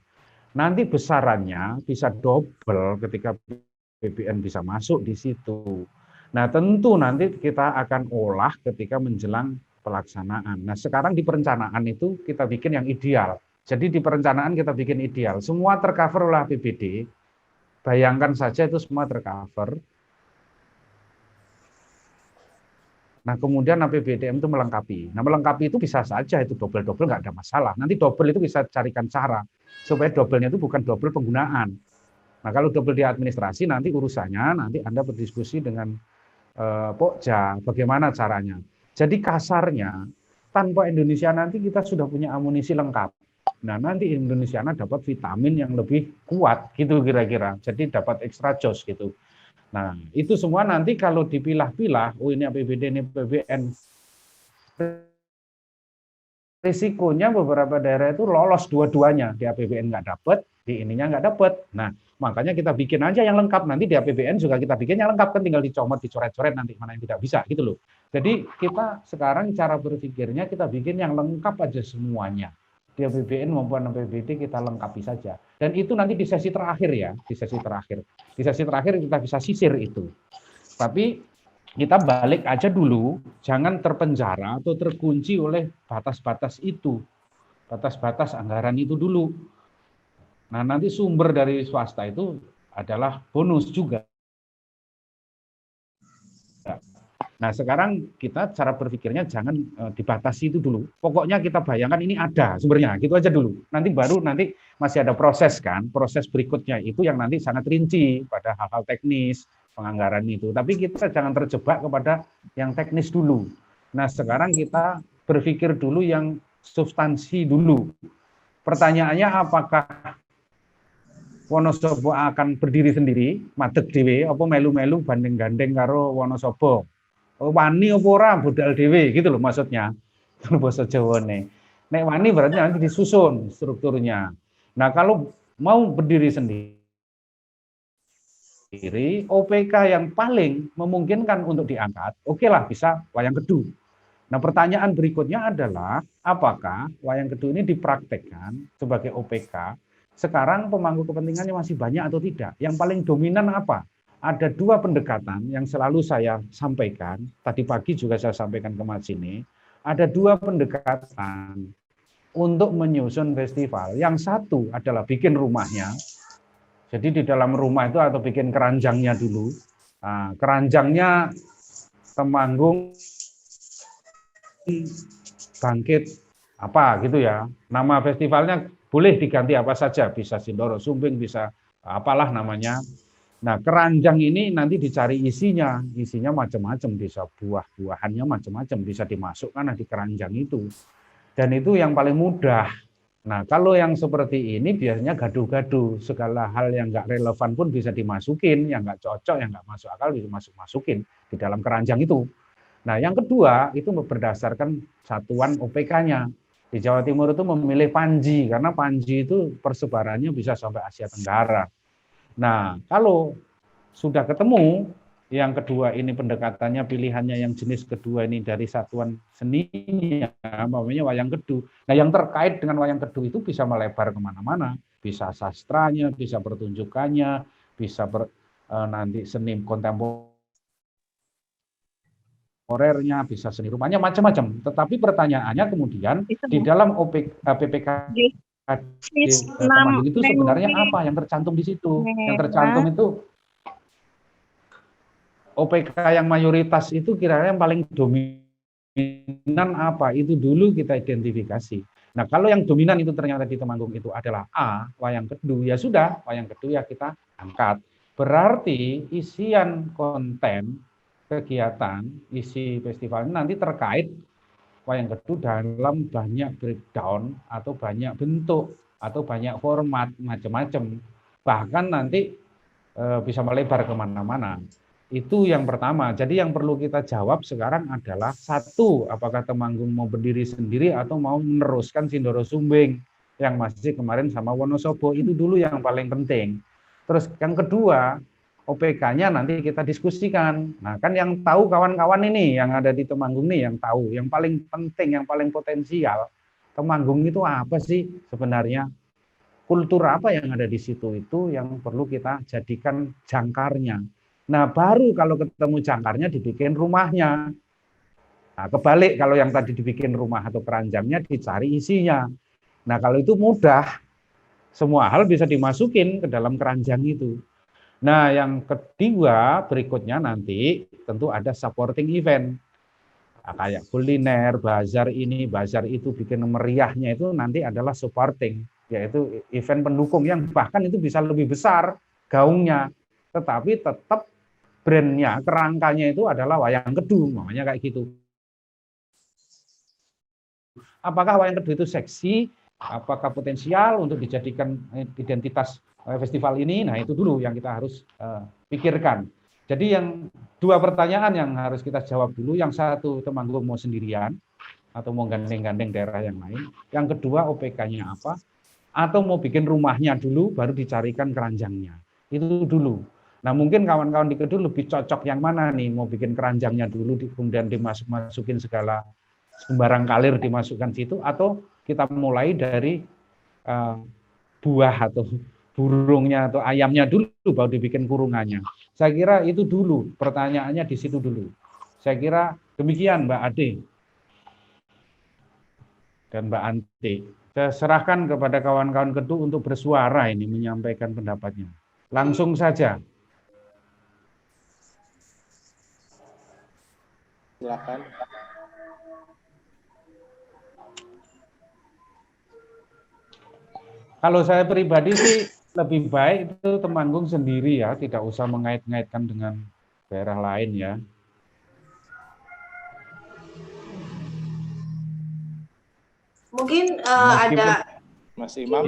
Speaker 10: Nanti besarannya bisa double ketika APBN bisa masuk di situ. Nah tentu nanti kita akan olah ketika menjelang pelaksanaan. Nah sekarang di perencanaan itu kita bikin yang ideal. Jadi di perencanaan kita bikin ideal. Semua tercover oleh APBD. Bayangkan saja itu semua tercover. Nah, kemudian APBDM itu melengkapi. Nah, melengkapi itu bisa saja itu double-double nggak ada masalah. Nanti double itu bisa carikan cara supaya double-nya itu bukan double penggunaan. Nah, kalau double di administrasi nanti urusannya nanti Anda berdiskusi dengan Pokja bagaimana caranya. Jadi kasarnya tanpa Indonesia nanti kita sudah punya amunisi lengkap. Nah, nanti Indonesia dapat vitamin yang lebih kuat gitu kira-kira. Jadi dapat extra jos gitu. Nah, itu semua nanti kalau dipilah-pilah, oh ini APBD, ini APBN, risikonya beberapa daerah itu lolos dua-duanya. Di APBN nggak dapat, di ininya nggak dapat. Nah, makanya kita bikin aja yang lengkap. Nanti di APBN juga kita bikin yang lengkap, kan tinggal dicomot, dicoret-coret nanti mana yang tidak bisa, gitu loh. Jadi kita sekarang cara berpikirnya kita bikin yang lengkap aja semuanya. Di APBN maupun APBD kita lengkapi saja. Dan itu nanti di sesi terakhir ya, di sesi terakhir. Di sesi terakhir kita bisa sisir itu. Tapi kita balik aja dulu, jangan terpenjara atau terkunci oleh batas-batas itu. Batas-batas anggaran itu dulu. Nah, nanti sumber dari swasta itu adalah bonus juga. Nah, sekarang kita cara berpikirnya jangan dibatasi itu dulu. Pokoknya kita bayangkan ini ada sumbernya, gitu aja dulu. Nanti baru nanti masih ada proses kan, proses berikutnya itu yang nanti sangat rinci pada hal-hal teknis penganggaran itu. Tapi kita jangan terjebak kepada yang teknis dulu. Nah, sekarang kita berpikir dulu yang substansi dulu. Pertanyaannya apakah Wonosobo akan berdiri sendiri, madeg dhewe, apa melu-melu banding-gandeng karo Wonosobo? Wani apa ora budal dhewe gitu loh maksudnya. Itu bahasa Jawane. Nek wani berarti nanti disusun strukturnya. Nah, kalau mau berdiri sendiri, OPK yang paling memungkinkan untuk diangkat, oke lah bisa Wayang Kedu. Nah, pertanyaan berikutnya adalah apakah Wayang Kedu ini dipraktekkan sebagai OPK? Sekarang pemangku kepentingannya masih banyak atau tidak? Yang paling dominan apa? Ada dua pendekatan yang selalu saya sampaikan, tadi pagi juga saya sampaikan ke Mas ini, ada dua pendekatan untuk menyusun festival. Yang satu adalah bikin rumahnya, jadi di dalam rumah itu atau bikin keranjangnya dulu. Nah, keranjangnya Temanggung Bangkit apa gitu ya, nama festivalnya boleh diganti apa saja, bisa Sindoro Sumbing, bisa apalah namanya. Nah, keranjang ini nanti dicari isinya macam-macam, bisa buah-buahannya macam-macam, bisa dimasukkan di keranjang itu. Dan itu yang paling mudah. Nah, kalau yang seperti ini biasanya gaduh-gaduh, segala hal yang nggak relevan pun bisa dimasukin, yang nggak cocok, yang nggak masuk akal bisa masukin di dalam keranjang itu. Nah, yang kedua itu berdasarkan satuan OPK-nya. Di Jawa Timur itu memilih Panji, karena Panji itu persebarannya bisa sampai Asia Tenggara. Nah, kalau sudah ketemu, yang kedua ini pendekatannya, pilihannya yang jenis kedua ini dari satuan seninya, namanya Wayang Kedu. Nah, yang terkait dengan Wayang Kedu itu bisa melebar kemana-mana, bisa sastranya, bisa pertunjukannya, bisa nanti seni kontemporernya, bisa seni rumahnya, macam-macam. Tetapi pertanyaannya kemudian di dalam PPK Temanggung itu sebenarnya apa yang tercantum di situ? Yang tercantum itu OPK yang mayoritas itu kira-kira yang paling dominan apa? Itu dulu kita identifikasi. Nah, kalau yang dominan itu ternyata di Temanggung itu adalah A, Wayang Kedu, ya sudah, Wayang Kedu ya kita angkat. Berarti isian konten, kegiatan, isi festival ini nanti terkait Wayang Kedu dalam banyak breakdown atau banyak bentuk atau banyak format macam-macam, bahkan nanti bisa melebar kemana-mana. Itu yang pertama. Jadi yang perlu kita jawab sekarang adalah satu, apakah Temanggung mau berdiri sendiri atau mau meneruskan Sindoro Sumbing yang masih kemarin sama Wonosobo, itu dulu yang paling penting. Terus yang kedua, OPK-nya nanti kita diskusikan. Nah, kan yang tahu kawan-kawan ini yang ada di Temanggung nih yang tahu, yang paling penting, yang paling potensial, Temanggung itu apa sih sebenarnya? Kultur apa yang ada di situ itu yang perlu kita jadikan jangkarnya. Nah, baru kalau ketemu jangkarnya dibikin rumahnya. Nah, kebalik kalau yang tadi dibikin rumah atau keranjangnya dicari isinya. Nah, kalau itu mudah, semua hal bisa dimasukin ke dalam keranjang itu. Nah, yang kedua berikutnya nanti tentu ada supporting event. Nah, kayak kuliner, bazar ini, bazar itu, bikin meriahnya itu nanti adalah supporting, yaitu event pendukung yang bahkan itu bisa lebih besar gaungnya, tetapi tetap brandnya, kerangkanya itu adalah wayang kedu, namanya kayak gitu. Apakah wayang kedu itu seksi? Apakah potensial untuk dijadikan identitas festival ini? Nah, itu dulu yang kita harus pikirkan. Jadi yang dua pertanyaan yang harus kita jawab dulu. Yang satu, Temanggung mau sendirian atau mau gandeng-gandeng daerah yang lain. Yang kedua, OPK-nya apa? Atau mau bikin rumahnya dulu, baru dicarikan keranjangnya. Itu dulu. Nah, mungkin kawan-kawan di Kedu lebih cocok yang mana nih? Mau bikin keranjangnya dulu, kemudian dimasukin segala sembarang kalir dimasukkan situ, atau kita mulai dari buah atau burungnya atau ayamnya dulu, baru dibikin kurungannya. Saya kira itu dulu, pertanyaannya di situ dulu. Saya kira demikian Mbak Ade dan Mbak Ante. Saya serahkan kepada kawan-kawan Kedu untuk bersuara ini, menyampaikan pendapatnya. Langsung saja.
Speaker 1: Silakan.
Speaker 10: Kalau saya pribadi sih lebih baik itu Temanggung sendiri ya, tidak usah mengait-ngaitkan dengan daerah lain ya.
Speaker 8: Mungkin ada
Speaker 1: Mas Imam,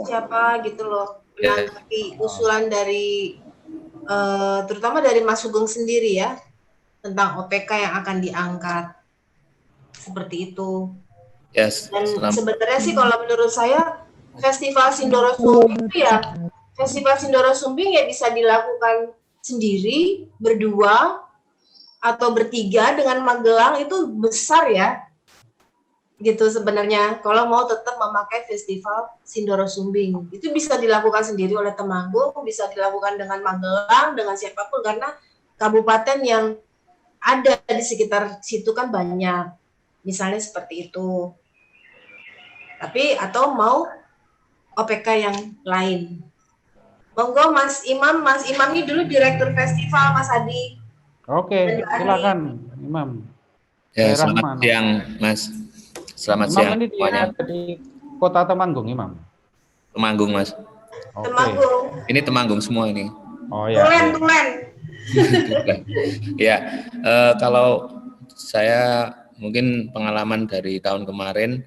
Speaker 8: siapa gitu loh menanggapi usulan dari terutama dari Mas Sugeng sendiri ya, tentang OPK yang akan diangkat seperti itu.
Speaker 13: Yes.
Speaker 8: Dan sebenarnya sih kalau menurut saya Festival Sindoro Sumbing itu ya, Festival Sindoro Sumbing ya bisa dilakukan sendiri, berdua, atau bertiga dengan Magelang itu besar ya. Gitu sebenarnya, kalau mau tetap memakai Festival Sindoro Sumbing. Itu bisa dilakukan sendiri oleh Temanggung, bisa dilakukan dengan Magelang, dengan siapapun, karena kabupaten yang ada di sekitar situ kan banyak. Misalnya seperti itu. Tapi, atau mau OPK yang lain. Monggo Mas Imam ini dulu direktur festival Mas Adi.
Speaker 10: Oke, silakan Imam.
Speaker 13: Ya, selamat siang Mas. Selamat siang semuanya.
Speaker 10: Di Kota Temanggung Imam.
Speaker 13: Temanggung Mas.
Speaker 10: Oke.
Speaker 8: Temanggung.
Speaker 13: Ini Temanggung semua ini.
Speaker 10: Oh ya.
Speaker 8: Tulen.
Speaker 13: Ya, kalau saya mungkin pengalaman dari tahun kemarin,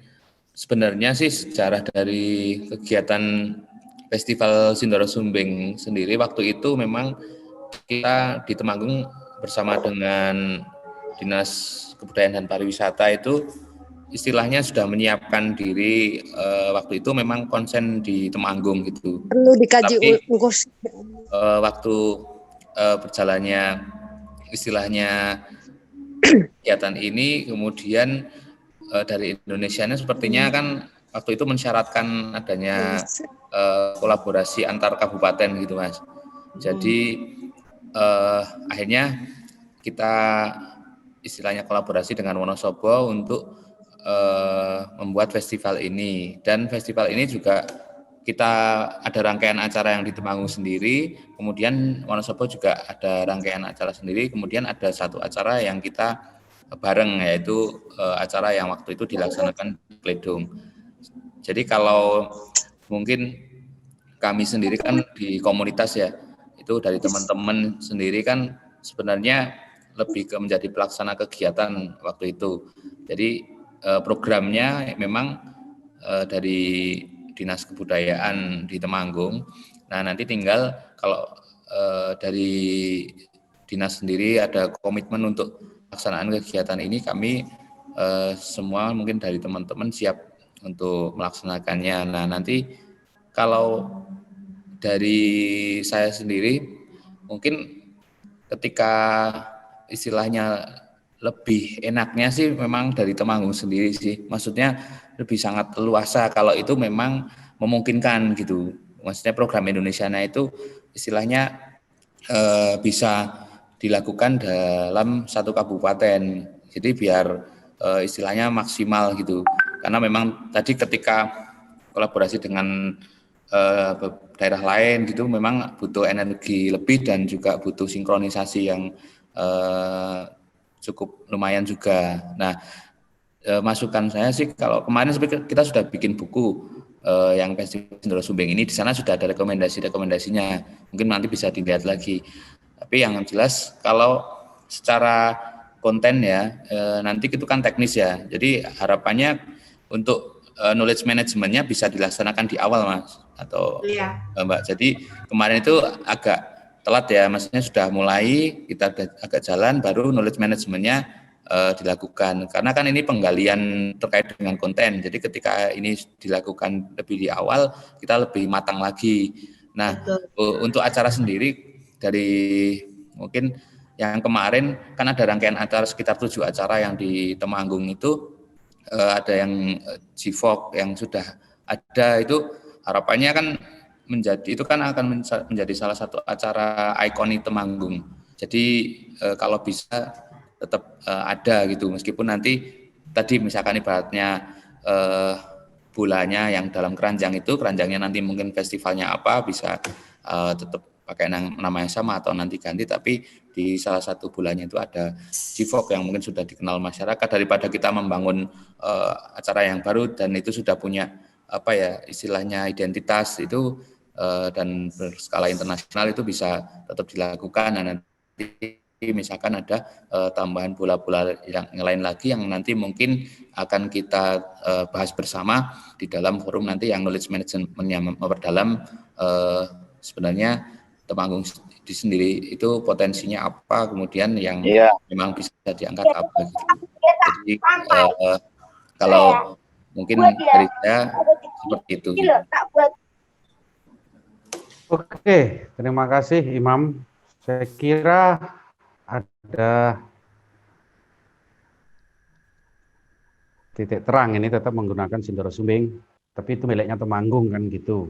Speaker 13: sebenarnya sih sejarah dari kegiatan Festival Sindoro Sumbing sendiri waktu itu memang kita di Temanggung bersama dengan Dinas Kebudayaan dan Pariwisata itu istilahnya sudah menyiapkan diri waktu itu memang konsen di Temanggung gitu.
Speaker 9: Perlu dikaji
Speaker 13: ukur. Waktu berjalannya istilahnya kegiatan ini kemudian dari Indonesianya sepertinya kan waktu itu mensyaratkan adanya kolaborasi antar kabupaten gitu Mas. Jadi akhirnya kita istilahnya kolaborasi dengan Wonosobo untuk membuat festival ini, dan festival ini juga kita ada rangkaian acara yang di Temanggung sendiri, kemudian Wonosobo juga ada rangkaian acara sendiri, kemudian ada satu acara yang kita bareng, yaitu acara yang waktu itu dilaksanakan di Kledong. Jadi kalau mungkin kami sendiri kan di komunitas ya, itu dari teman-teman sendiri kan sebenarnya lebih ke menjadi pelaksana kegiatan waktu itu. Jadi programnya memang dari Dinas Kebudayaan di Temanggung. Nah nanti tinggal kalau dari dinas sendiri ada komitmen untuk pelaksanaan kegiatan ini, kami semua mungkin dari teman-teman siap untuk melaksanakannya. Nah nanti kalau dari saya sendiri mungkin ketika istilahnya lebih enaknya sih memang dari Temanggung sendiri sih, maksudnya lebih sangat luasa kalau itu memang memungkinkan gitu. Maksudnya program Indonesiana itu istilahnya bisa dilakukan dalam satu kabupaten, jadi biar istilahnya maksimal gitu. Karena memang tadi ketika kolaborasi dengan daerah lain gitu memang butuh energi lebih dan juga butuh sinkronisasi yang cukup lumayan juga. Nah, masukan saya sih kalau kemarin kita sudah bikin buku yang Festival Sindoro Sumbing ini, di sana sudah ada rekomendasinya, mungkin nanti bisa dilihat lagi. Tapi yang jelas kalau secara konten ya nanti itu kan teknis ya, jadi harapannya untuk knowledge manajemennya bisa dilaksanakan di awal Mas atau Mbak. Jadi kemarin itu agak telat ya, maksudnya sudah mulai kita agak jalan baru knowledge manajemennya dilakukan, karena kan ini penggalian terkait dengan konten, jadi ketika ini dilakukan lebih di awal kita lebih matang lagi. Nah, untuk acara sendiri dari mungkin yang kemarin kan ada rangkaian acara sekitar 7 acara yang di Temanggung itu ada yang GVOG yang sudah ada, itu harapannya kan itu kan akan menjadi salah satu acara ikonik Temanggung. Jadi kalau bisa tetap ada gitu, meskipun nanti tadi misalkan ibaratnya bolanya yang dalam keranjang itu, keranjangnya nanti mungkin festivalnya apa bisa tetap pakai nama yang sama atau nanti ganti, tapi di salah satu bulannya itu ada GVOG yang mungkin sudah dikenal masyarakat, daripada kita membangun acara yang baru dan itu sudah punya apa ya istilahnya identitas itu dan berskala internasional, itu bisa tetap dilakukan. Dan nanti misalkan ada tambahan bola-bola yang lain lagi yang nanti mungkin akan kita bahas bersama di dalam forum nanti yang knowledge management-nya memperdalam sebenarnya Temanggung di sendiri itu potensinya apa, kemudian yang memang bisa diangkat apa gitu. Jadi kalau mungkin dari saya seperti itu.
Speaker 10: Oke, terima kasih Imam. Saya kira ada titik terang ini tetap menggunakan Sindoro Sumbing, tapi itu miliknya Temanggung kan gitu.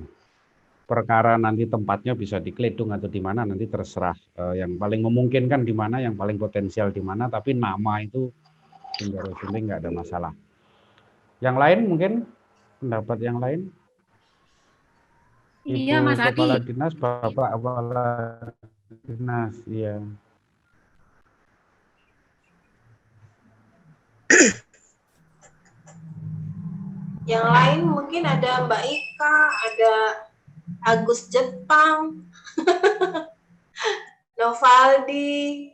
Speaker 10: Perkara nanti tempatnya bisa di Kledung atau di mana nanti terserah, yang paling memungkinkan di mana, yang paling potensial di mana, tapi nama itu Sindoro Sumbing nggak ada masalah. Yang lain mungkin pendapat yang lain?
Speaker 6: Iya,
Speaker 10: Ibu
Speaker 6: Mas Adi.
Speaker 10: Kepala Dinas, Bapak Kepala Dinas, iya.
Speaker 8: Yang lain mungkin ada Mbak Ika, ada Agus Jepang, Novaldi,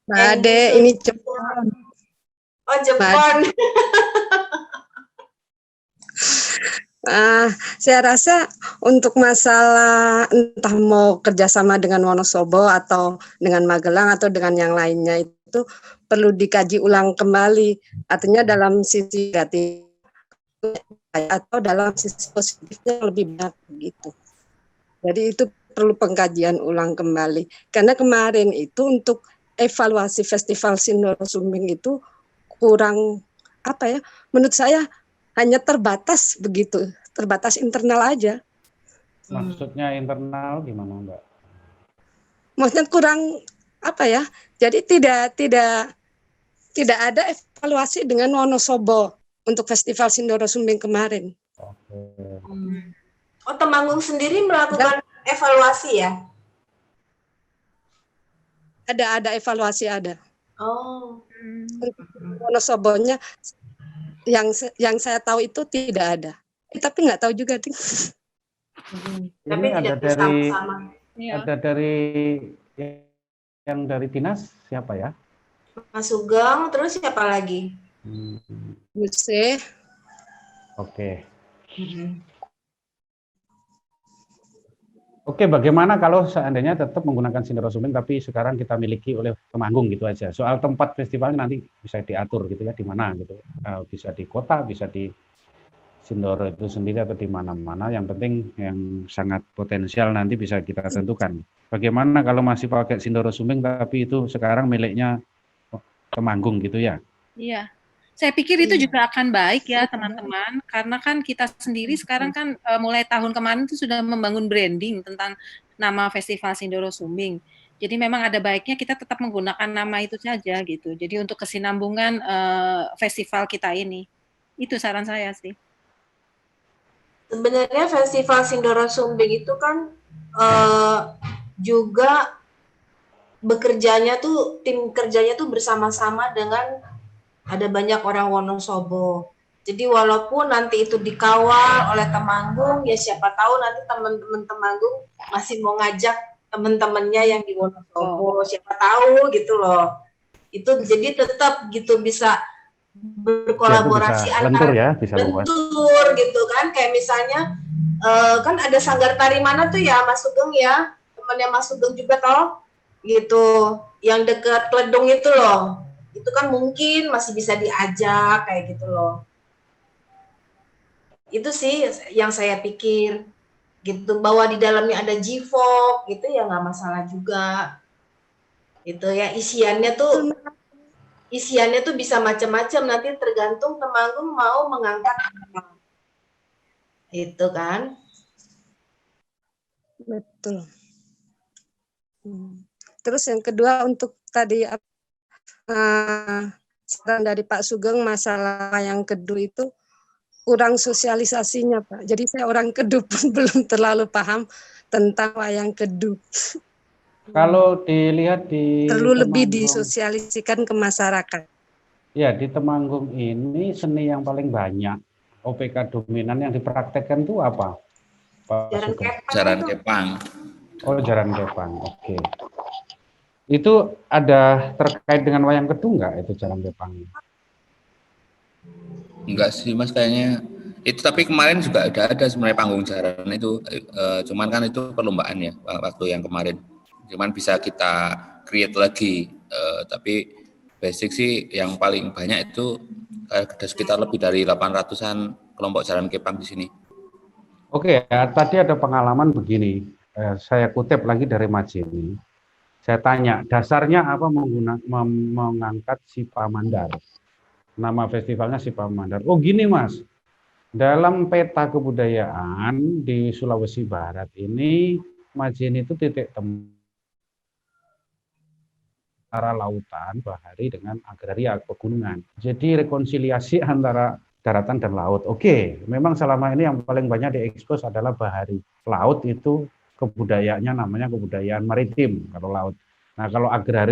Speaker 9: Mbak Ade, ini Jepang.
Speaker 8: Oh, Jepang.
Speaker 9: Saya rasa untuk masalah entah mau kerjasama dengan Wonosobo atau dengan Magelang atau dengan yang lainnya itu perlu dikaji ulang kembali, artinya dalam sisi negatif atau dalam sisi positifnya lebih banyak begitu. Jadi itu perlu pengkajian ulang kembali, karena kemarin itu untuk evaluasi Festival Sindoro Sumbing itu kurang apa ya, menurut saya hanya terbatas begitu, terbatas internal aja.
Speaker 10: Maksudnya internal gimana Mbak?
Speaker 9: Maksudnya kurang apa ya? Jadi tidak ada evaluasi dengan Wonosobo untuk Festival Sindoro Sumbing kemarin.
Speaker 8: Oh, Temanggung sendiri melakukan evaluasi ya?
Speaker 9: Ada evaluasi ada.
Speaker 8: Oh.
Speaker 9: Wonosobonya yang saya tahu itu tidak ada. Tapi nggak tahu juga.
Speaker 8: Tapi
Speaker 10: ada
Speaker 8: tidak
Speaker 10: dari
Speaker 8: bersama-sama.
Speaker 10: ada dari yang dari dinas siapa ya?
Speaker 8: Mas Sugeng, terus siapa lagi?
Speaker 9: Yuse.
Speaker 10: Oke. Oke, bagaimana kalau seandainya tetap menggunakan Sindoro Sumbing tapi sekarang kita miliki oleh Temanggung gitu aja. Soal tempat festivalnya nanti bisa diatur gitu ya, di mana gitu. Bisa di kota, bisa di Sindoro itu sendiri atau di mana-mana. Yang penting yang sangat potensial nanti bisa kita tentukan. Bagaimana kalau masih pakai Sindoro Sumbing tapi itu sekarang miliknya Temanggung gitu ya?
Speaker 11: Iya. Saya pikir itu juga akan baik ya teman-teman, karena kan kita sendiri sekarang kan mulai tahun kemarin itu sudah membangun branding tentang nama Festival Sindoro Sumbing. Jadi memang ada baiknya kita tetap menggunakan nama itu saja gitu. Jadi untuk kesinambungan festival kita ini, itu saran saya sih.
Speaker 8: Sebenarnya Festival Sindoro Sumbing itu kan juga bekerjanya tuh, tim kerjanya tuh bersama-sama dengan ada banyak orang Wonosobo. Jadi walaupun nanti itu dikawal oleh Temanggung, ya siapa tahu nanti teman-teman Temanggung masih mau ngajak teman-temannya yang di Wonosobo, siapa tahu gitu loh. Itu jadi tetap gitu bisa berkolaborasi
Speaker 10: ya, lentur ya, bisa
Speaker 8: lentur gitu kan, kayak misalnya kan ada Sanggar Tari mana tuh ya Mas Sugeng ya, temannya Mas Sugeng juga toh gitu, yang dekat Kledong itu loh, itu kan mungkin masih bisa diajak kayak gitu loh. Itu sih yang saya pikir gitu, bahwa di dalamnya ada G-Folk gitu ya nggak masalah juga gitu ya. Isiannya tuh bisa macam-macam, nanti tergantung Temanggung mau mengangkat apa. Itu kan.
Speaker 9: Betul. Terus yang kedua untuk tadi saran dari Pak Sugeng masalah yang kedua itu kurang sosialisasinya, Pak. Jadi saya orang Kedu pun belum terlalu paham tentang wayang Kedu.
Speaker 10: Kalau dilihat di
Speaker 9: perlu lebih
Speaker 10: Temanggung,
Speaker 9: disosialisasikan ke masyarakat.
Speaker 10: Ya, di Temanggung ini seni yang paling banyak OPK dominan yang dipraktekkan itu apa?
Speaker 13: Jaran Kepang.
Speaker 10: Oh, Jaran Kepang. Oke. Itu ada terkait dengan wayang Kedu nggak itu Jaran Kepang?
Speaker 13: Enggak sih Mas, kayaknya itu, tapi kemarin juga ada sebenarnya panggung jaran itu, cuman kan itu perlombaan ya waktu yang kemarin, cuman bisa kita create lagi, tapi basic sih yang paling banyak itu ada sekitar lebih dari 800-an kelompok Jaran Kepang di sini.
Speaker 10: Oke, ya, tadi ada pengalaman begini, saya kutip lagi dari Majeni. Saya tanya, dasarnya apa mengangkat Sipa Mandar? Nama festivalnya Sipa Mandar. Oh gini Mas, dalam peta kebudayaan di Sulawesi Barat ini, Majeni itu titik temu antara lautan, bahari dengan agraria pegunungan. Jadi rekonsiliasi antara daratan dan laut. Oke, memang selama ini yang paling banyak diekspos adalah bahari. Laut itu kebudayaannya namanya kebudayaan maritim kalau laut. Nah kalau agraria